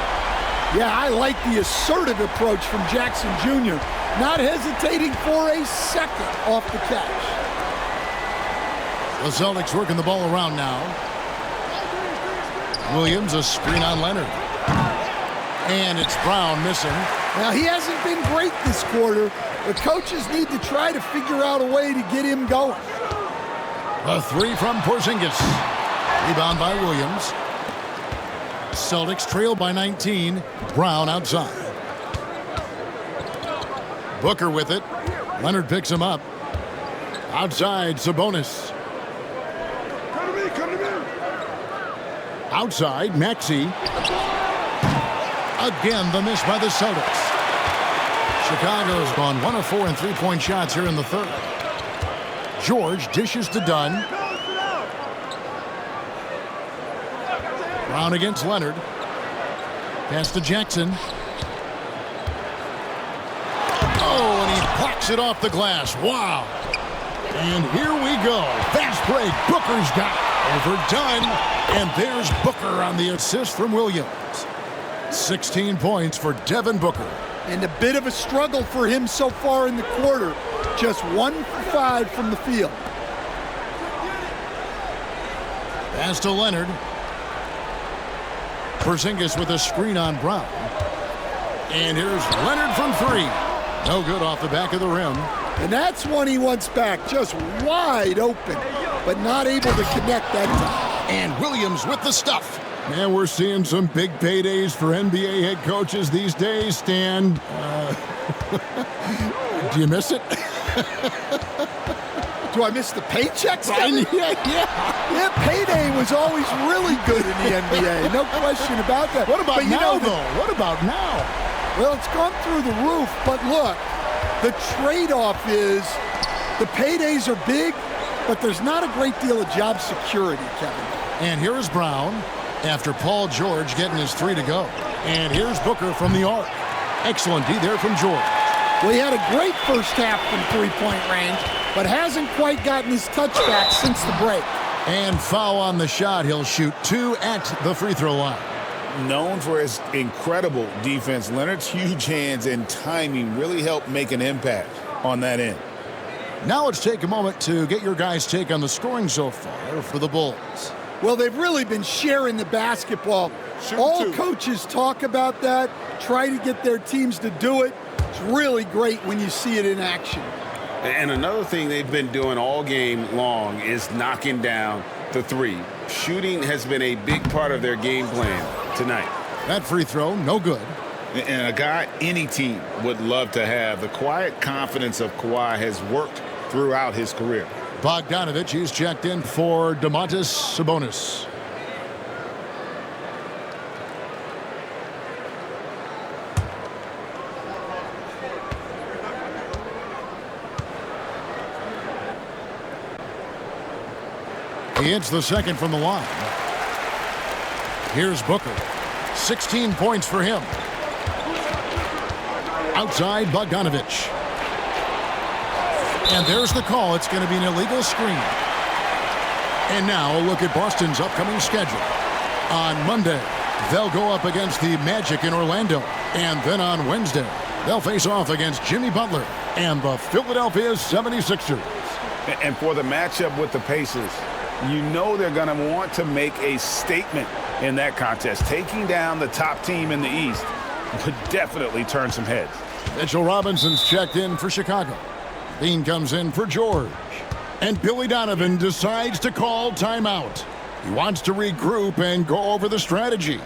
Yeah, I like the assertive approach from Jackson Jr. Not hesitating for a second off the catch. The Celtics working the ball around now. Williams, a screen on Leonard. And it's Brown missing. Now, he hasn't been great this quarter. The coaches need to try to figure out a way to get him going. A 3 from Porzingis. Rebound by Williams. Celtics trail by 19. Brown outside. Booker with it. Leonard picks him up. Outside, Sabonis. Come to me. Outside, Maxey. Again, the miss by the Celtics. Chicago's gone 1 of 4 in three-point shots here in the third. George dishes to Dunn. Brown against Leonard. Pass to Jackson. Oh, and he blocks it off the glass. Wow. And here we go. Fast break. Booker's got it. Over Dunn. And there's Booker on the assist from Williams. 16 points for Devin Booker. And a bit of a struggle for him so far in the quarter. Just 1 for 5 from the field. Pass to Leonard. Porzingis with a screen on Brown. And here's Leonard from 3. No good off the back of the rim. And that's one he wants back. Just wide open, but not able to connect that time. And Williams with the stuff. Man, we're seeing some big paydays for NBA head coaches these days, Stan. Do you miss it? Do I miss the paychecks? Yeah. Payday was always really good in the NBA. No question about that. What about but now, though? What about now? Well, it's gone through the roof. But look, the trade-off is the paydays are big, but there's not a great deal of job security, Kevin. And here is Brown after Paul George getting his 3 to go. And here's Booker from the arc. Excellent D there from George. Well, he had a great first half from three-point range, but hasn't quite gotten his touchback since the break. And foul on the shot. He'll shoot 2 at the free throw line. Known for his incredible defense, Leonard's huge hands and timing really helped make an impact on that end. Now let's take a moment to get your guys' take on the scoring so far for the Bulls. Well, they've really been sharing the basketball. All coaches talk about that, try to get their teams to do it. It's really great when you see it in action. And another thing they've been doing all game long is knocking down the 3. Shooting has been a big part of their game plan tonight. That free throw, no good. And a guy any team would love to have. The quiet confidence of Kawhi has worked throughout his career. Bogdanovich, he's checked in for Domantas Sabonis. He hits the second from the line. Here's Booker. 16 points for him. Outside, Bogdanovich. And there's the call. It's going to be an illegal screen. And now a look at Boston's upcoming schedule. On Monday, they'll go up against the Magic in Orlando. And then on Wednesday, they'll face off against Jimmy Butler and the Philadelphia 76ers. And for the matchup with the Pacers, You know they're going to want to make a statement in that contest. Taking down the top team in the East could definitely turn some heads. Mitchell Robinson's checked in for Chicago. Bean comes in for George. And Billy Donovan decides to call timeout. He wants to regroup and go over the strategy.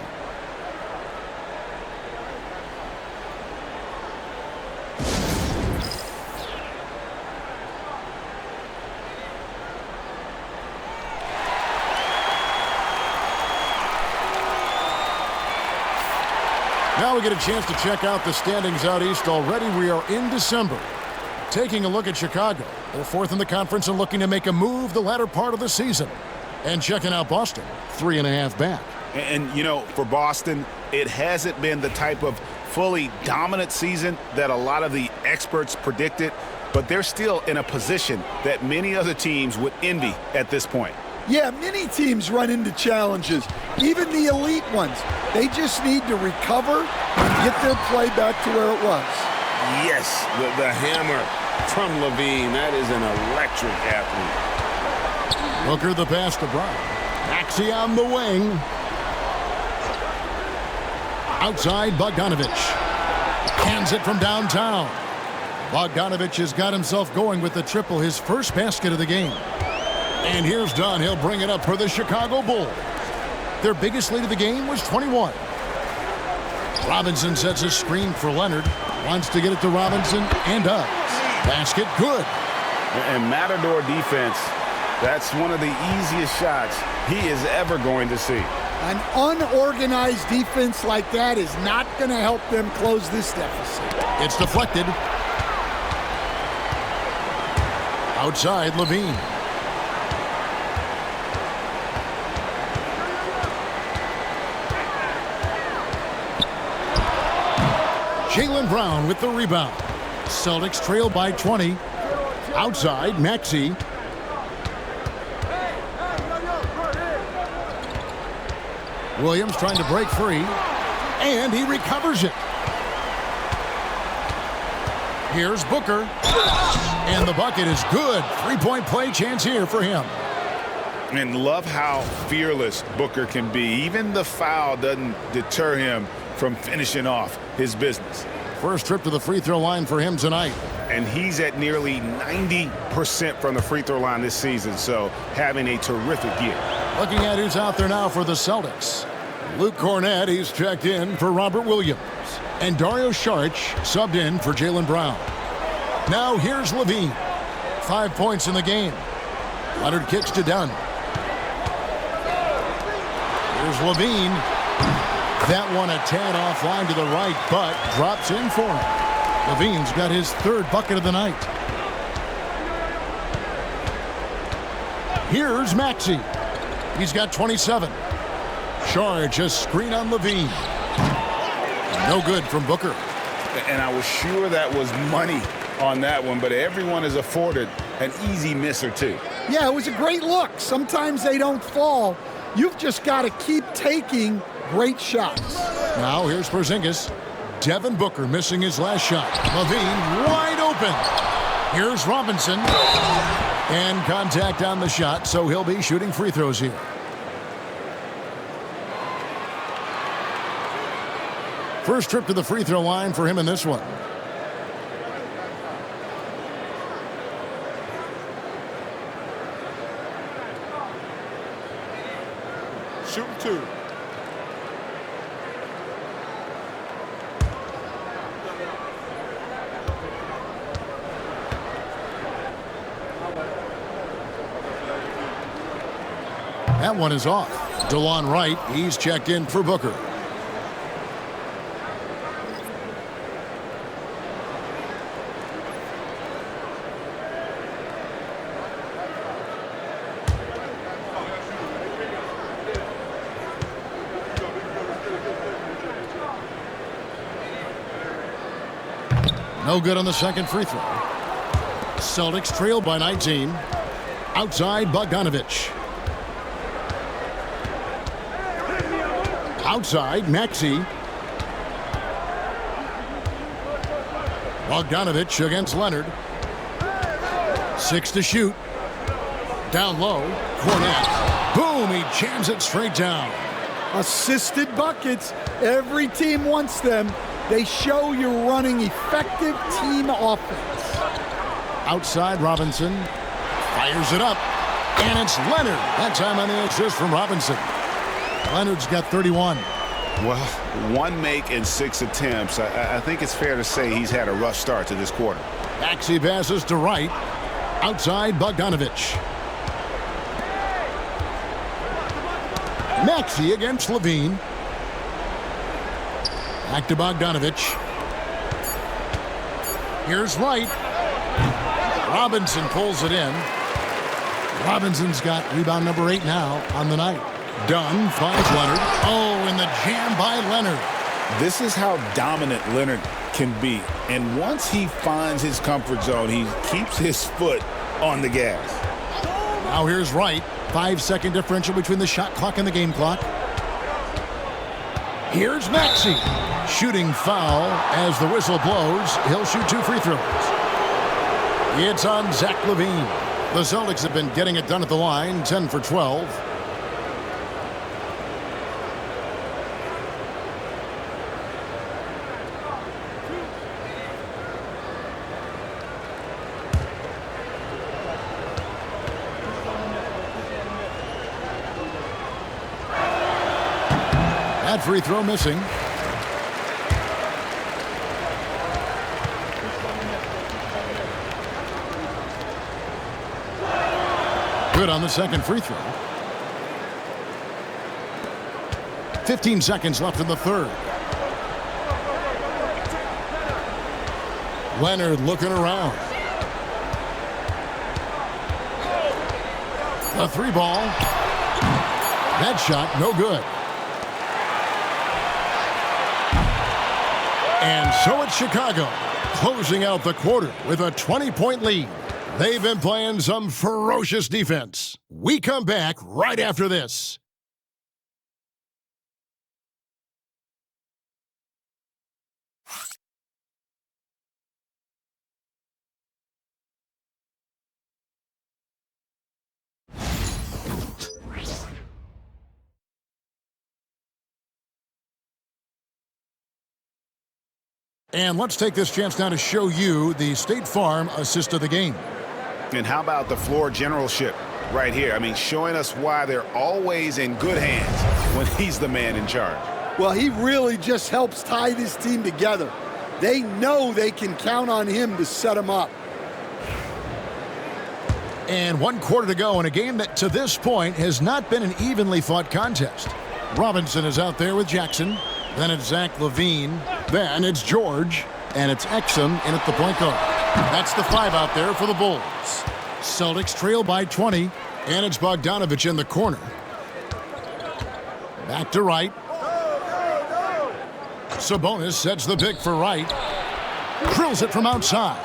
Now we get a chance to check out the standings out east already. We are in December. Taking a look at Chicago. They're fourth in the conference and looking to make a move the latter part of the season. And checking out Boston, 3.5 back. And, you know, for Boston, it hasn't been the type of fully dominant season that a lot of the experts predicted, but they're still in a position that many other teams would envy at this point. Yeah, many teams run into challenges, even the elite ones. They just need to recover and get their play back to where it was. Yes, the hammer from Levine. That is an electric athlete. Booker the pass to Brown. Maxey on the wing. Outside, Bogdanovich. Hands it from downtown. Bogdanovich has got himself going with the triple, his first basket of the game. And here's Dunn. He'll bring it up for the Chicago Bulls. Their biggest lead of the game was 21. Robinson sets a screen for Leonard. Wants to get it to Robinson and does. Basket good. And Matador defense, that's one of the easiest shots he is ever going to see. An unorganized defense like that is not going to help them close this deficit. It's deflected. Outside, Levine. Jaylen Brown with the rebound. Celtics trail by 20. Outside, Maxey. Williams trying to break free. And he recovers it. Here's Booker. And the bucket is good. Three-point play chance here for him. And love how fearless Booker can be. Even the foul doesn't deter him from finishing off his business. First trip to the free throw line for him tonight. And he's at nearly 90% from the free throw line this season, so having a terrific year. Looking at who's out there now for the Celtics. Luke Cornett, he's checked in for Robert Williams. And Dario Saric subbed in for Jaylen Brown. Now here's Levine. 5 points in the game. Leonard kicks to Dunn. Here's Levine. That one a tad offline to the right, but drops in for him. Levine's got his third bucket of the night. Here's Maxey. He's got 27. Charge a screen on Levine. No good from Booker. And I was sure that was money on that one, but everyone is afforded an easy miss or two. Yeah, it was a great look. Sometimes they don't fall. You've just got to keep taking great shots. Now here's Porzingis. Devin Booker missing his last shot. Levine wide open. Here's Robinson. And contact on the shot, so he'll be shooting free throws here. First trip to the free throw line for him in this one. Shooting two. That one is off. DeLon Wright, he's checked in for Booker. No good on the second free throw. Celtics trail by 19. Outside, Bogdanovich. Outside, Maxey. Bogdanovich against Leonard. 6 to shoot. Down low. Cornette. Boom, he jams it straight down. Assisted buckets. Every team wants them. They show you're running effective team offense. Outside, Robinson fires it up. And it's Leonard. That time on the assist from Robinson. Leonard's got 31. Well, 1 make and 6 attempts. I think it's fair to say he's had a rough start to this quarter. Maxey passes to Wright. Outside, Bogdanovich. Maxey against Levine. Back to Bogdanovich. Here's Wright. Robinson pulls it in. Robinson's got rebound number 8 now on the night. Dunn finds Leonard. Oh, and the jam by Leonard. This is how dominant Leonard can be. And once he finds his comfort zone, he keeps his foot on the gas. Now here's Wright. 5-second differential between the shot clock and the game clock. Here's Maxey. Shooting foul as the whistle blows. He'll shoot 2 free throws. It's on Zach LaVine. The Celtics have been getting it done at the line, 10 for 12. That free throw missing. Good on the second free throw. 15 seconds left in the third. Leonard looking around. The 3 ball. That shot no good. And so it's Chicago closing out the quarter with a 20-point lead. They've been playing some ferocious defense. We come back right after this. And let's take this chance now to show you the State Farm assist of the game. And how about the floor generalship right here? I mean, showing us why they're always in good hands when he's the man in charge. Well, he really just helps tie this team together. They know they can count on him to set them up. And 1 quarter to go in a game that to this point has not been an evenly fought contest. Robinson is out there with Jackson. Then it's Zach LaVine. Then it's George. And it's Exum in at the point guard. That's the 5 out there for the Bulls. Celtics trail by 20. And it's Bogdanovich in the corner. Back to Wright. Sabonis sets the pick for Wright. Drills it from outside.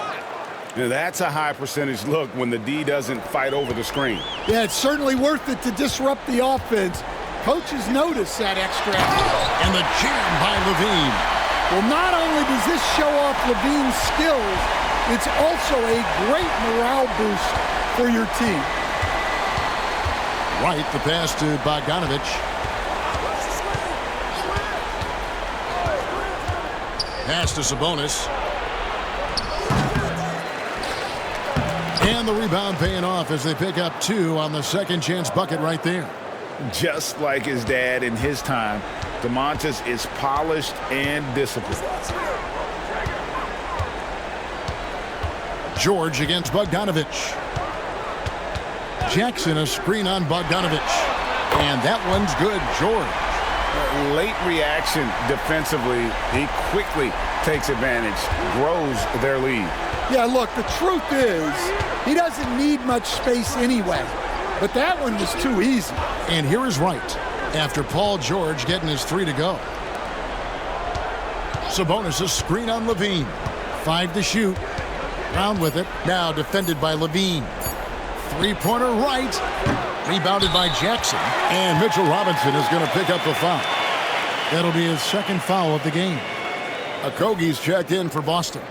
Now, that's a high percentage look when the D doesn't fight over the screen. Yeah, it's certainly worth it to disrupt the offense. Coaches notice that extra effort. And the jam by LaVine. Well, not only does this show off LaVine's skills, it's also a great morale boost for your team. Wright, the pass to Bogdanovich. Pass to Sabonis. And the rebound paying off as they pick up 2 on the second chance bucket right there. Just like his dad in his time, DeMontis is polished and disciplined. George against Bogdanovich. Jackson a screen on Bogdanovich. And that one's good. George. Late reaction defensively. He quickly takes advantage, grows their lead. Yeah, look, the truth is he doesn't need much space anyway. But that one was too easy. And here is Wright after Paul George getting his 3 to go. Sabonis a screen on LaVine. 5 to shoot. Round with it. Now defended by LaVine. 3-pointer Wright. Rebounded by Jackson. And Mitchell Robinson is going to pick up the foul. That'll be his 2nd foul of the game. Okogie's checked in for Boston.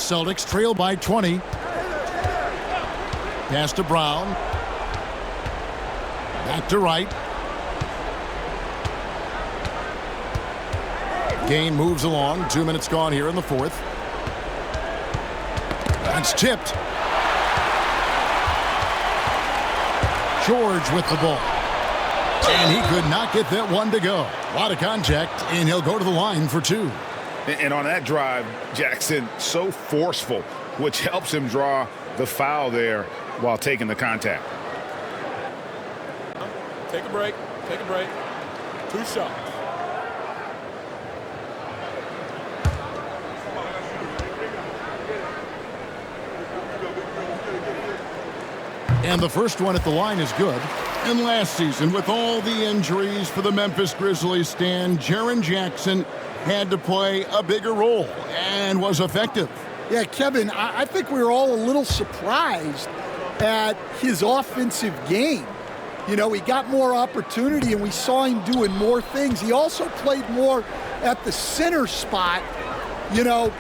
Celtics trail by 20. Pass to Brown. Back to Wright. Game moves along. 2 minutes gone here in the fourth. That's tipped. George with the ball. And he could not get that one to go. A lot of contact, and he'll go to the line for 2. And on that drive, Jackson so forceful, which helps him draw the foul there while taking the contact. Take a break. Take a break. 2 shots. And the first one at the line is good. And last season, with all the injuries for the Memphis Grizzlies, Stan, Jaren Jackson had to play a bigger role and was effective. Yeah, Kevin, I think we were all a little surprised at his offensive game. You know, he got more opportunity and we saw him doing more things. He also played more at the center spot, you know,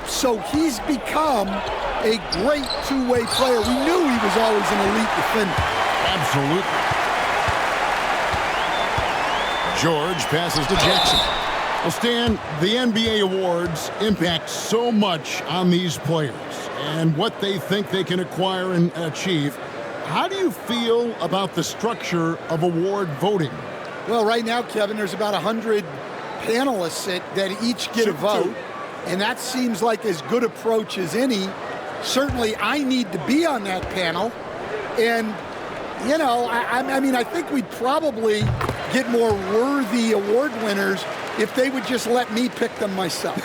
so he's become a great two-way player. We knew he was always an elite defender. Absolutely. George passes to Jackson. Well, Stan, the NBA awards impact so much on these players and what they think they can acquire and achieve. How do you feel about the structure of award voting? Well, right now, Kevin, there's about 100 panelists that each get a vote, and that seems like as good approach as any. Certainly, I need to be on that panel, and you know, I mean, I think we'd probably get more worthy award winners if they would just let me pick them myself.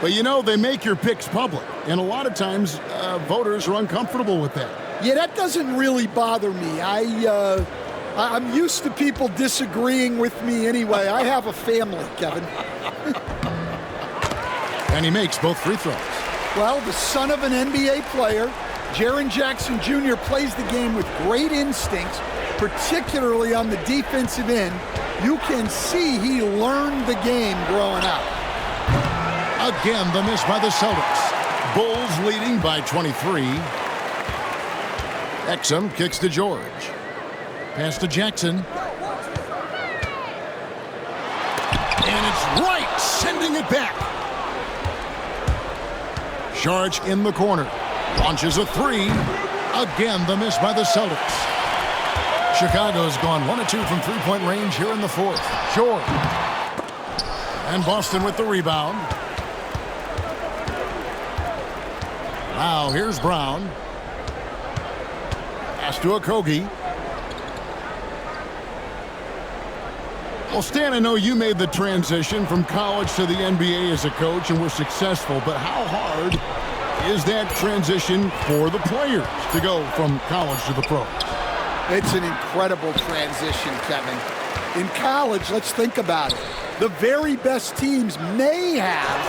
But you know, they make your picks public, and a lot of times voters are uncomfortable with that. Yeah, that doesn't really bother me. I'm used to people disagreeing with me anyway. I have a family, Kevin. And he makes both free throws. Well, the son of an NBA player, Jaren Jackson Jr. plays the game with great instincts, particularly on the defensive end. You can see he learned the game growing up. Again, the miss by the Celtics. Bulls leading by 23. Exum kicks to George. Pass to Jackson. And it's Wright sending it back. George in the corner. Launches a 3. Again, the miss by the Celtics. Chicago's gone 1 of 2 from three-point range here in the fourth. George. And Boston with the rebound. Now here's Brown. Pass to Okogie. Well, Stan, I know you made the transition from college to the NBA as a coach and were successful, but how hard is that transition for the players to go from college to the pros? It's an incredible transition, Kevin. In college, let's think about it. The very best teams may have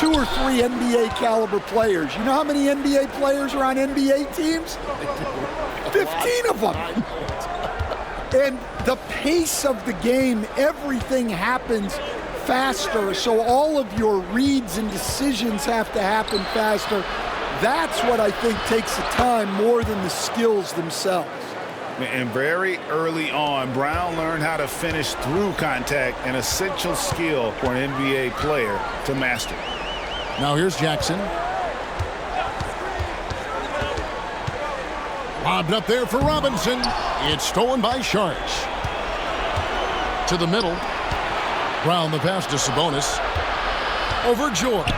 2 or 3 NBA caliber players. You know how many NBA players are on NBA teams? 15 of them. And the pace of the game, everything happens faster, so all of your reads and decisions have to happen faster. That's what I think takes the time more than the skills themselves. And very early on, Brown learned how to finish through contact, an essential skill for an NBA player to master. Now here's Jackson. Lobbed up there for Robinson. It's stolen by Sharks. To the middle. Brown the pass to Sabonis. Over George.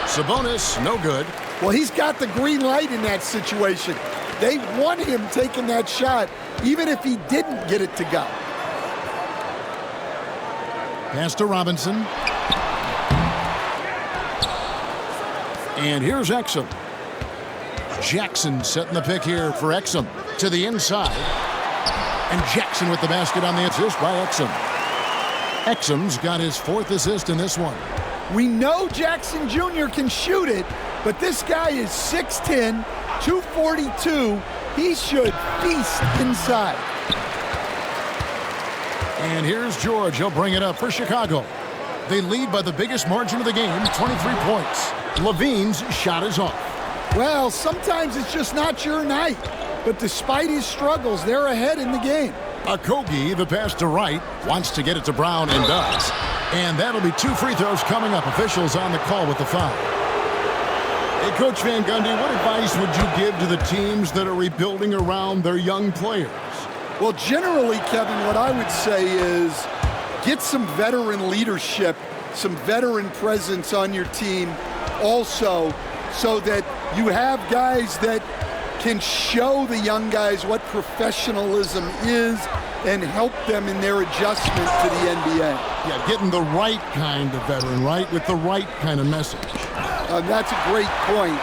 Sabonis, no good. Well, he's got the green light in that situation. They want him taking that shot, even if he didn't get it to go. Pass to Robinson. And here's Exum. Jackson setting the pick here for Exum. To the inside. And Jackson with the basket on the assist by Exum. Exum's got his 4th assist in this one. We know Jackson Jr. can shoot it, but this guy is 6'10", 242. He should feast inside. And here's George. He'll bring it up for Chicago. They lead by the biggest margin of the game, 23 points. Levine's shot is off. Well, sometimes it's just not your night. But despite his struggles, they're ahead in the game. Okogie, the pass to Wright, wants to get it to Brown and does. And that'll be 2 free throws coming up. Officials on the call with the foul. Hey, Coach Van Gundy, what advice would you give to the teams that are rebuilding around their young players? Well, generally, Kevin, what I would say is get some veteran leadership, some veteran presence on your team also, so that you have guys that can show the young guys what professionalism is and help them in their adjustment to the NBA. Yeah, getting the right kind of veteran, right, with the right kind of message. That's a great point.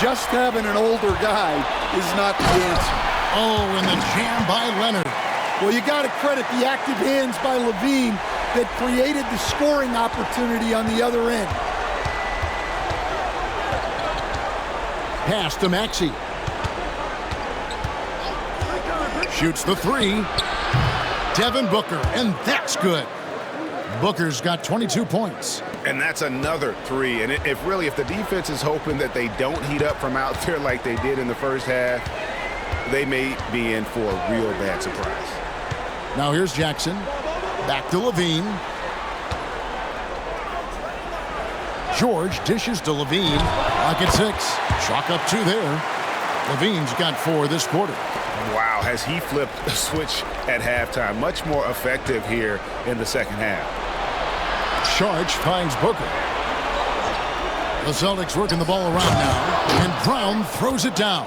Just having an older guy is not the answer. Oh, and the jam by Leonard. Well, you got to credit the active hands by Levine that created the scoring opportunity on the other end. Pass to Maxey. Shoots the 3. Devin Booker, and that's good. Booker's got 22 points. And that's another 3. And if the defense is hoping that they don't heat up from out there like they did in the first half, they may be in for a real bad surprise. Now here's Jackson. Back to Levine. George dishes to Levine. Lock at 6. Chalk up 2 there. Levine's got 4 this quarter. Wow, has he flipped the switch at halftime? Much more effective here in the second half. Sharch finds Booker. The Celtics working the ball around now, and Brown throws it down.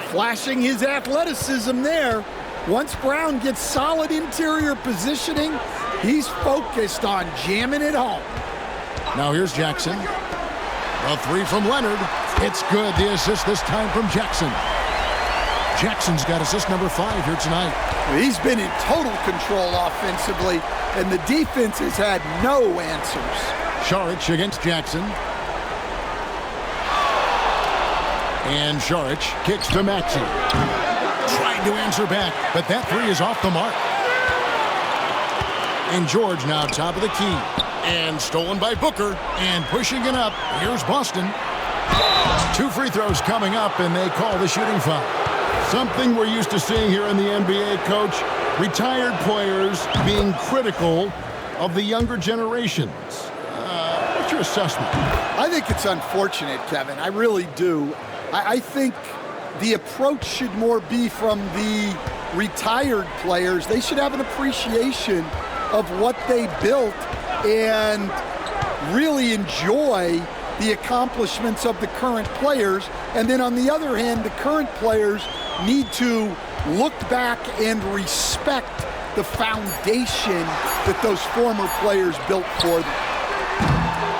Flashing his athleticism there. Once Brown gets solid interior positioning, he's focused on jamming it home. Now here's Jackson. The 3 from Leonard. It's good. The assist this time from Jackson. Jackson's got assist number 5 here tonight. He's been in total control offensively, and the defense has had no answers. Saric against Jackson. And Saric kicks to Maxey. Trying to answer back, but that 3 is off the mark. And George now top of the key. And stolen by Booker. And pushing it up. Here's Boston. 2 free throws coming up, and they call the shooting foul. Something we're used to seeing here in the NBA, Coach. Retired players being critical of the younger generations. What's your assessment? I think it's unfortunate, Kevin. I really do. I think the approach should more be from the retired players. They should have an appreciation of what they built and really enjoy the accomplishments of the current players. And then on the other hand, the current players need to look back and respect the foundation that those former players built for them.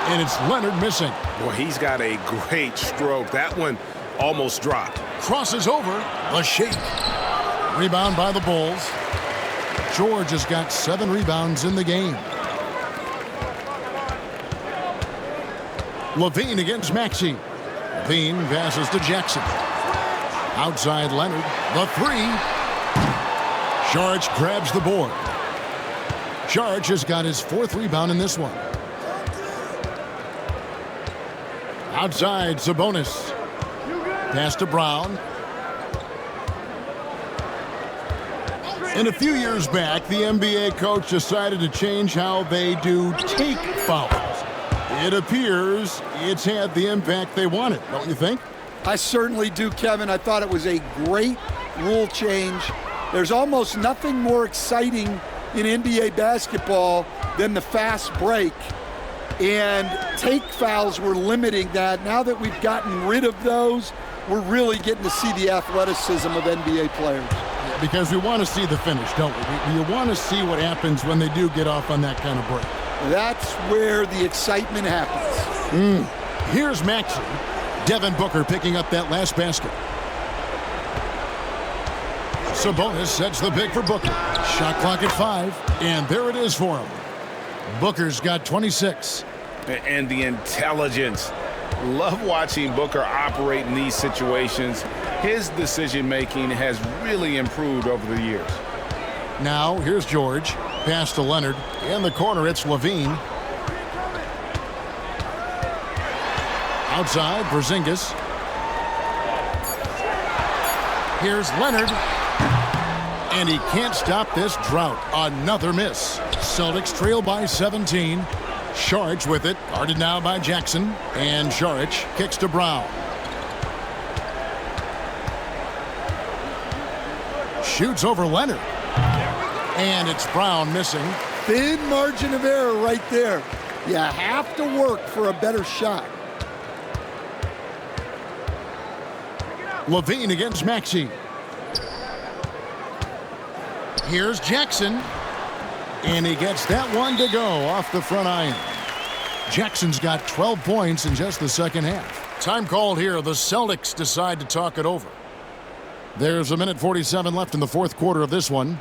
And it's Leonard missing. Boy, he's got a great stroke. That one almost dropped. Crosses over. The shake. Rebound by the Bulls. George has got 7 rebounds in the game. Levine against Maxey. Levine passes to Jackson. Outside Leonard. The 3. Saric grabs the board. Saric has got his 4th rebound in this one. Outside Sabonis. Pass to Brown. And a few years back, the NBA coach decided to change how they do take fouls. It appears it's had the impact they wanted, don't you think? I certainly do, Kevin. I thought it was a great rule change. There's almost nothing more exciting in NBA basketball than the fast break. And take fouls were limiting that. Now that we've gotten rid of those, we're really getting to see the athleticism of NBA players. Yeah, because we want to see the finish, don't we? We want to see what happens when they do get off on that kind of break. That's where the excitement happens. Here's Maxey. Devin Booker picking up that last basket. Sabonis sets the pick for Booker. Shot clock at 5, and there it is for him. Booker's got 26. And the intelligence. Love watching Booker operate in these situations. His decision-making has really improved over the years. Now, here's George. Pass to Leonard. In the corner, it's Levine. Outside, Porzingis. Here's Leonard. And he can't stop this drought. Another miss. Celtics trail by 17. Saric with it. Guarded now by Jackson. And Saric kicks to Brown. Shoots over Leonard. And it's Brown missing. Thin margin of error right there. You have to work for a better shot. Levine against Maxey. Here's Jackson. And he gets that one to go off the front iron. Jackson's got 12 points in just the second half. Time called here. The Celtics decide to talk it over. There's 1:47 left in the fourth quarter of this one.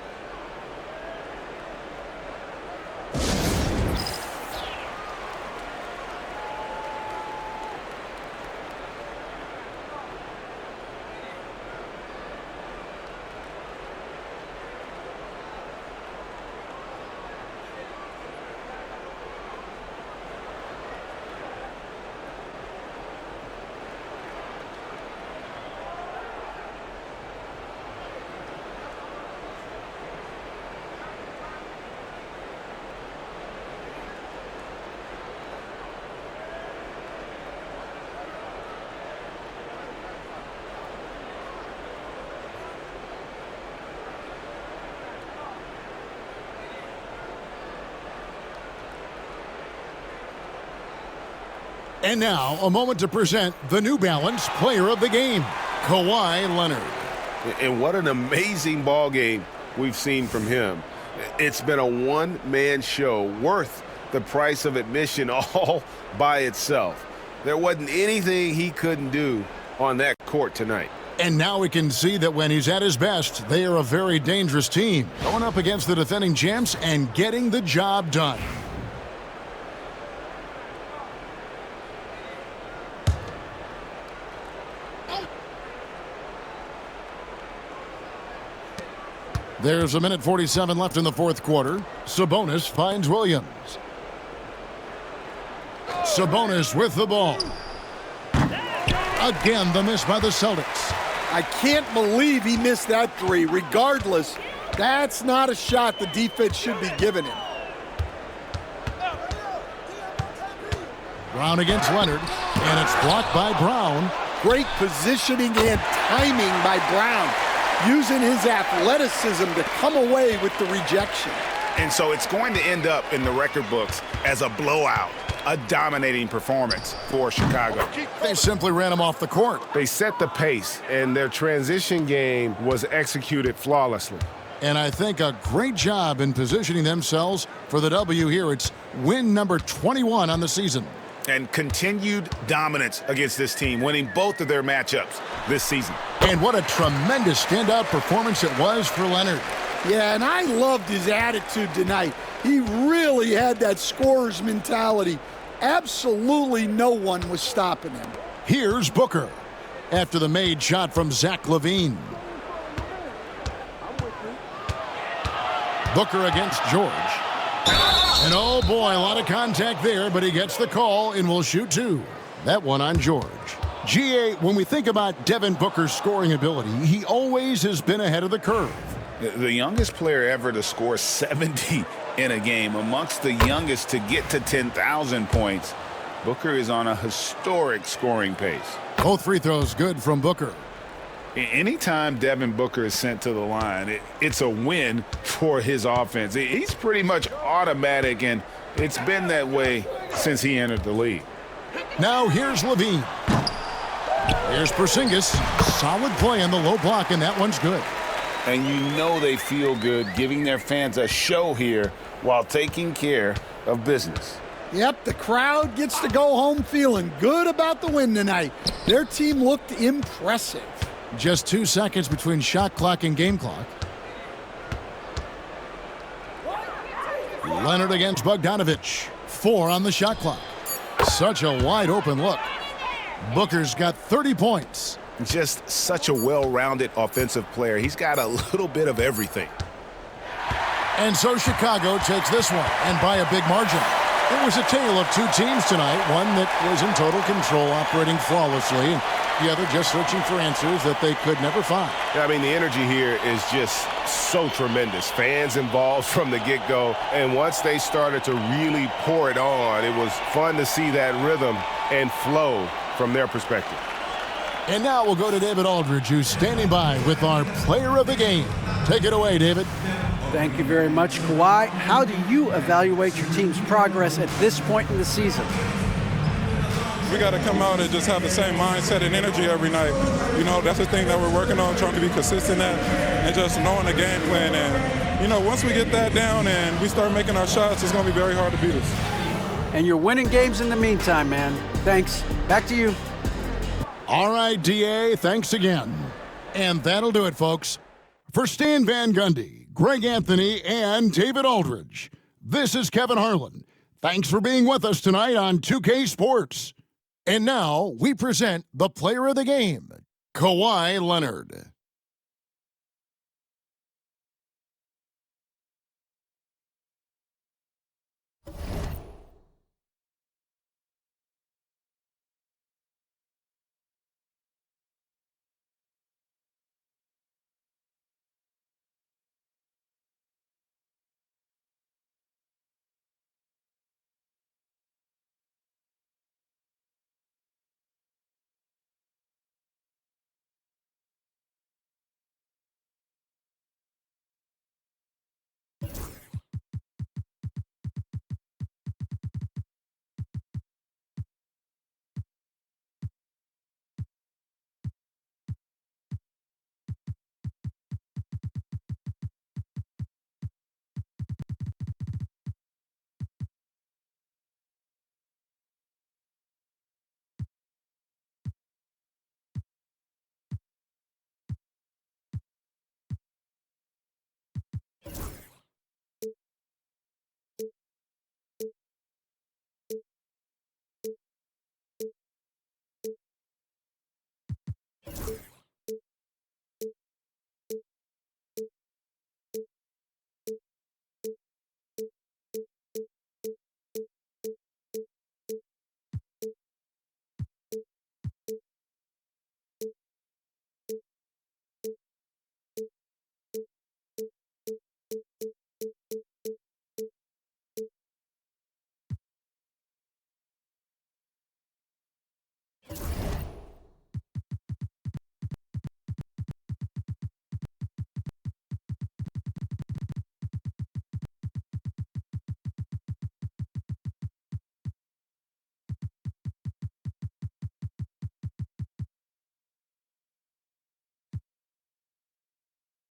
And now, a moment to present the New Balance Player of the Game, Kawhi Leonard. And what an amazing ball game we've seen from him. It's been a one-man show worth the price of admission all by itself. There wasn't anything he couldn't do on that court tonight. And now we can see that when he's at his best, they are a very dangerous team, going up against the defending champs and getting the job done. There's 1:47 left in the fourth quarter. Sabonis finds Williams. Sabonis with the ball. Again, the miss by the Celtics. I can't believe he missed that three. Regardless, that's not a shot the defense should be giving him. Brown against Leonard, and it's blocked by Brown. Great positioning and timing by Brown, using his athleticism to come away with the rejection. And so it's going to end up in the record books as a blowout, a dominating performance for Chicago. They simply ran him off the court. They set the pace, and their transition game was executed flawlessly. And I think a great job in positioning themselves for the W here. It's win number 21 on the season. And continued dominance against this team, winning both of their matchups this season. And what a tremendous standout performance it was for Leonard. Yeah, and I loved his attitude tonight. He really had that scorer's mentality. Absolutely no one was stopping him. Here's Booker after the made shot from Zach LaVine. Booker against George. And oh boy, a lot of contact there, but he gets the call and will shoot two. That one on George. GA, when we think about Devin Booker's scoring ability, he always has been ahead of the curve. The youngest player ever to score 70 in a game, amongst the youngest to get to 10,000 points. Booker is on a historic scoring pace. Both free throws good from Booker. Anytime Devin Booker is sent to the line, it's a win for his offense. He's pretty much automatic, and it's been that way since he entered the league. Now here's LaVine. Here's Porzingis. Solid play in the low block, and that one's good. And you know they feel good giving their fans a show here while taking care of business. Yep, the crowd gets to go home feeling good about the win tonight. Their team looked impressive. Just 2 seconds between shot clock and game clock. Leonard against Bogdanovich. 4 on the shot clock. Such a wide open look. Booker's got 30 points. Just such a well-rounded offensive player. He's got a little bit of everything. And so Chicago takes this one, and by a big margin. It was a tale of two teams tonight, one that was in total control, operating flawlessly, and the other just searching for answers that they could never find. I mean, the energy here is just so tremendous. Fans involved from the get-go, and once they started to really pour it on, it was fun to see that rhythm and flow from their perspective. And now we'll go to David Aldridge, who's standing by with our player of the game. Take it away, David. Thank you very much, Kawhi. How do you evaluate your team's progress at this point in the season? We got to come out and just have the same mindset and energy every night. You know, that's the thing that we're working on, trying to be consistent at, and just knowing the game plan. And, you know, once we get that down and we start making our shots, it's going to be very hard to beat us. And you're winning games in the meantime, man. Thanks. Back to you. All right, DA, thanks again. And that'll do it, folks. For Stan Van Gundy, Greg Anthony, and David Aldridge, this is Kevin Harlan. Thanks for being with us tonight on 2K Sports. And now we present the player of the game, Kawhi Leonard.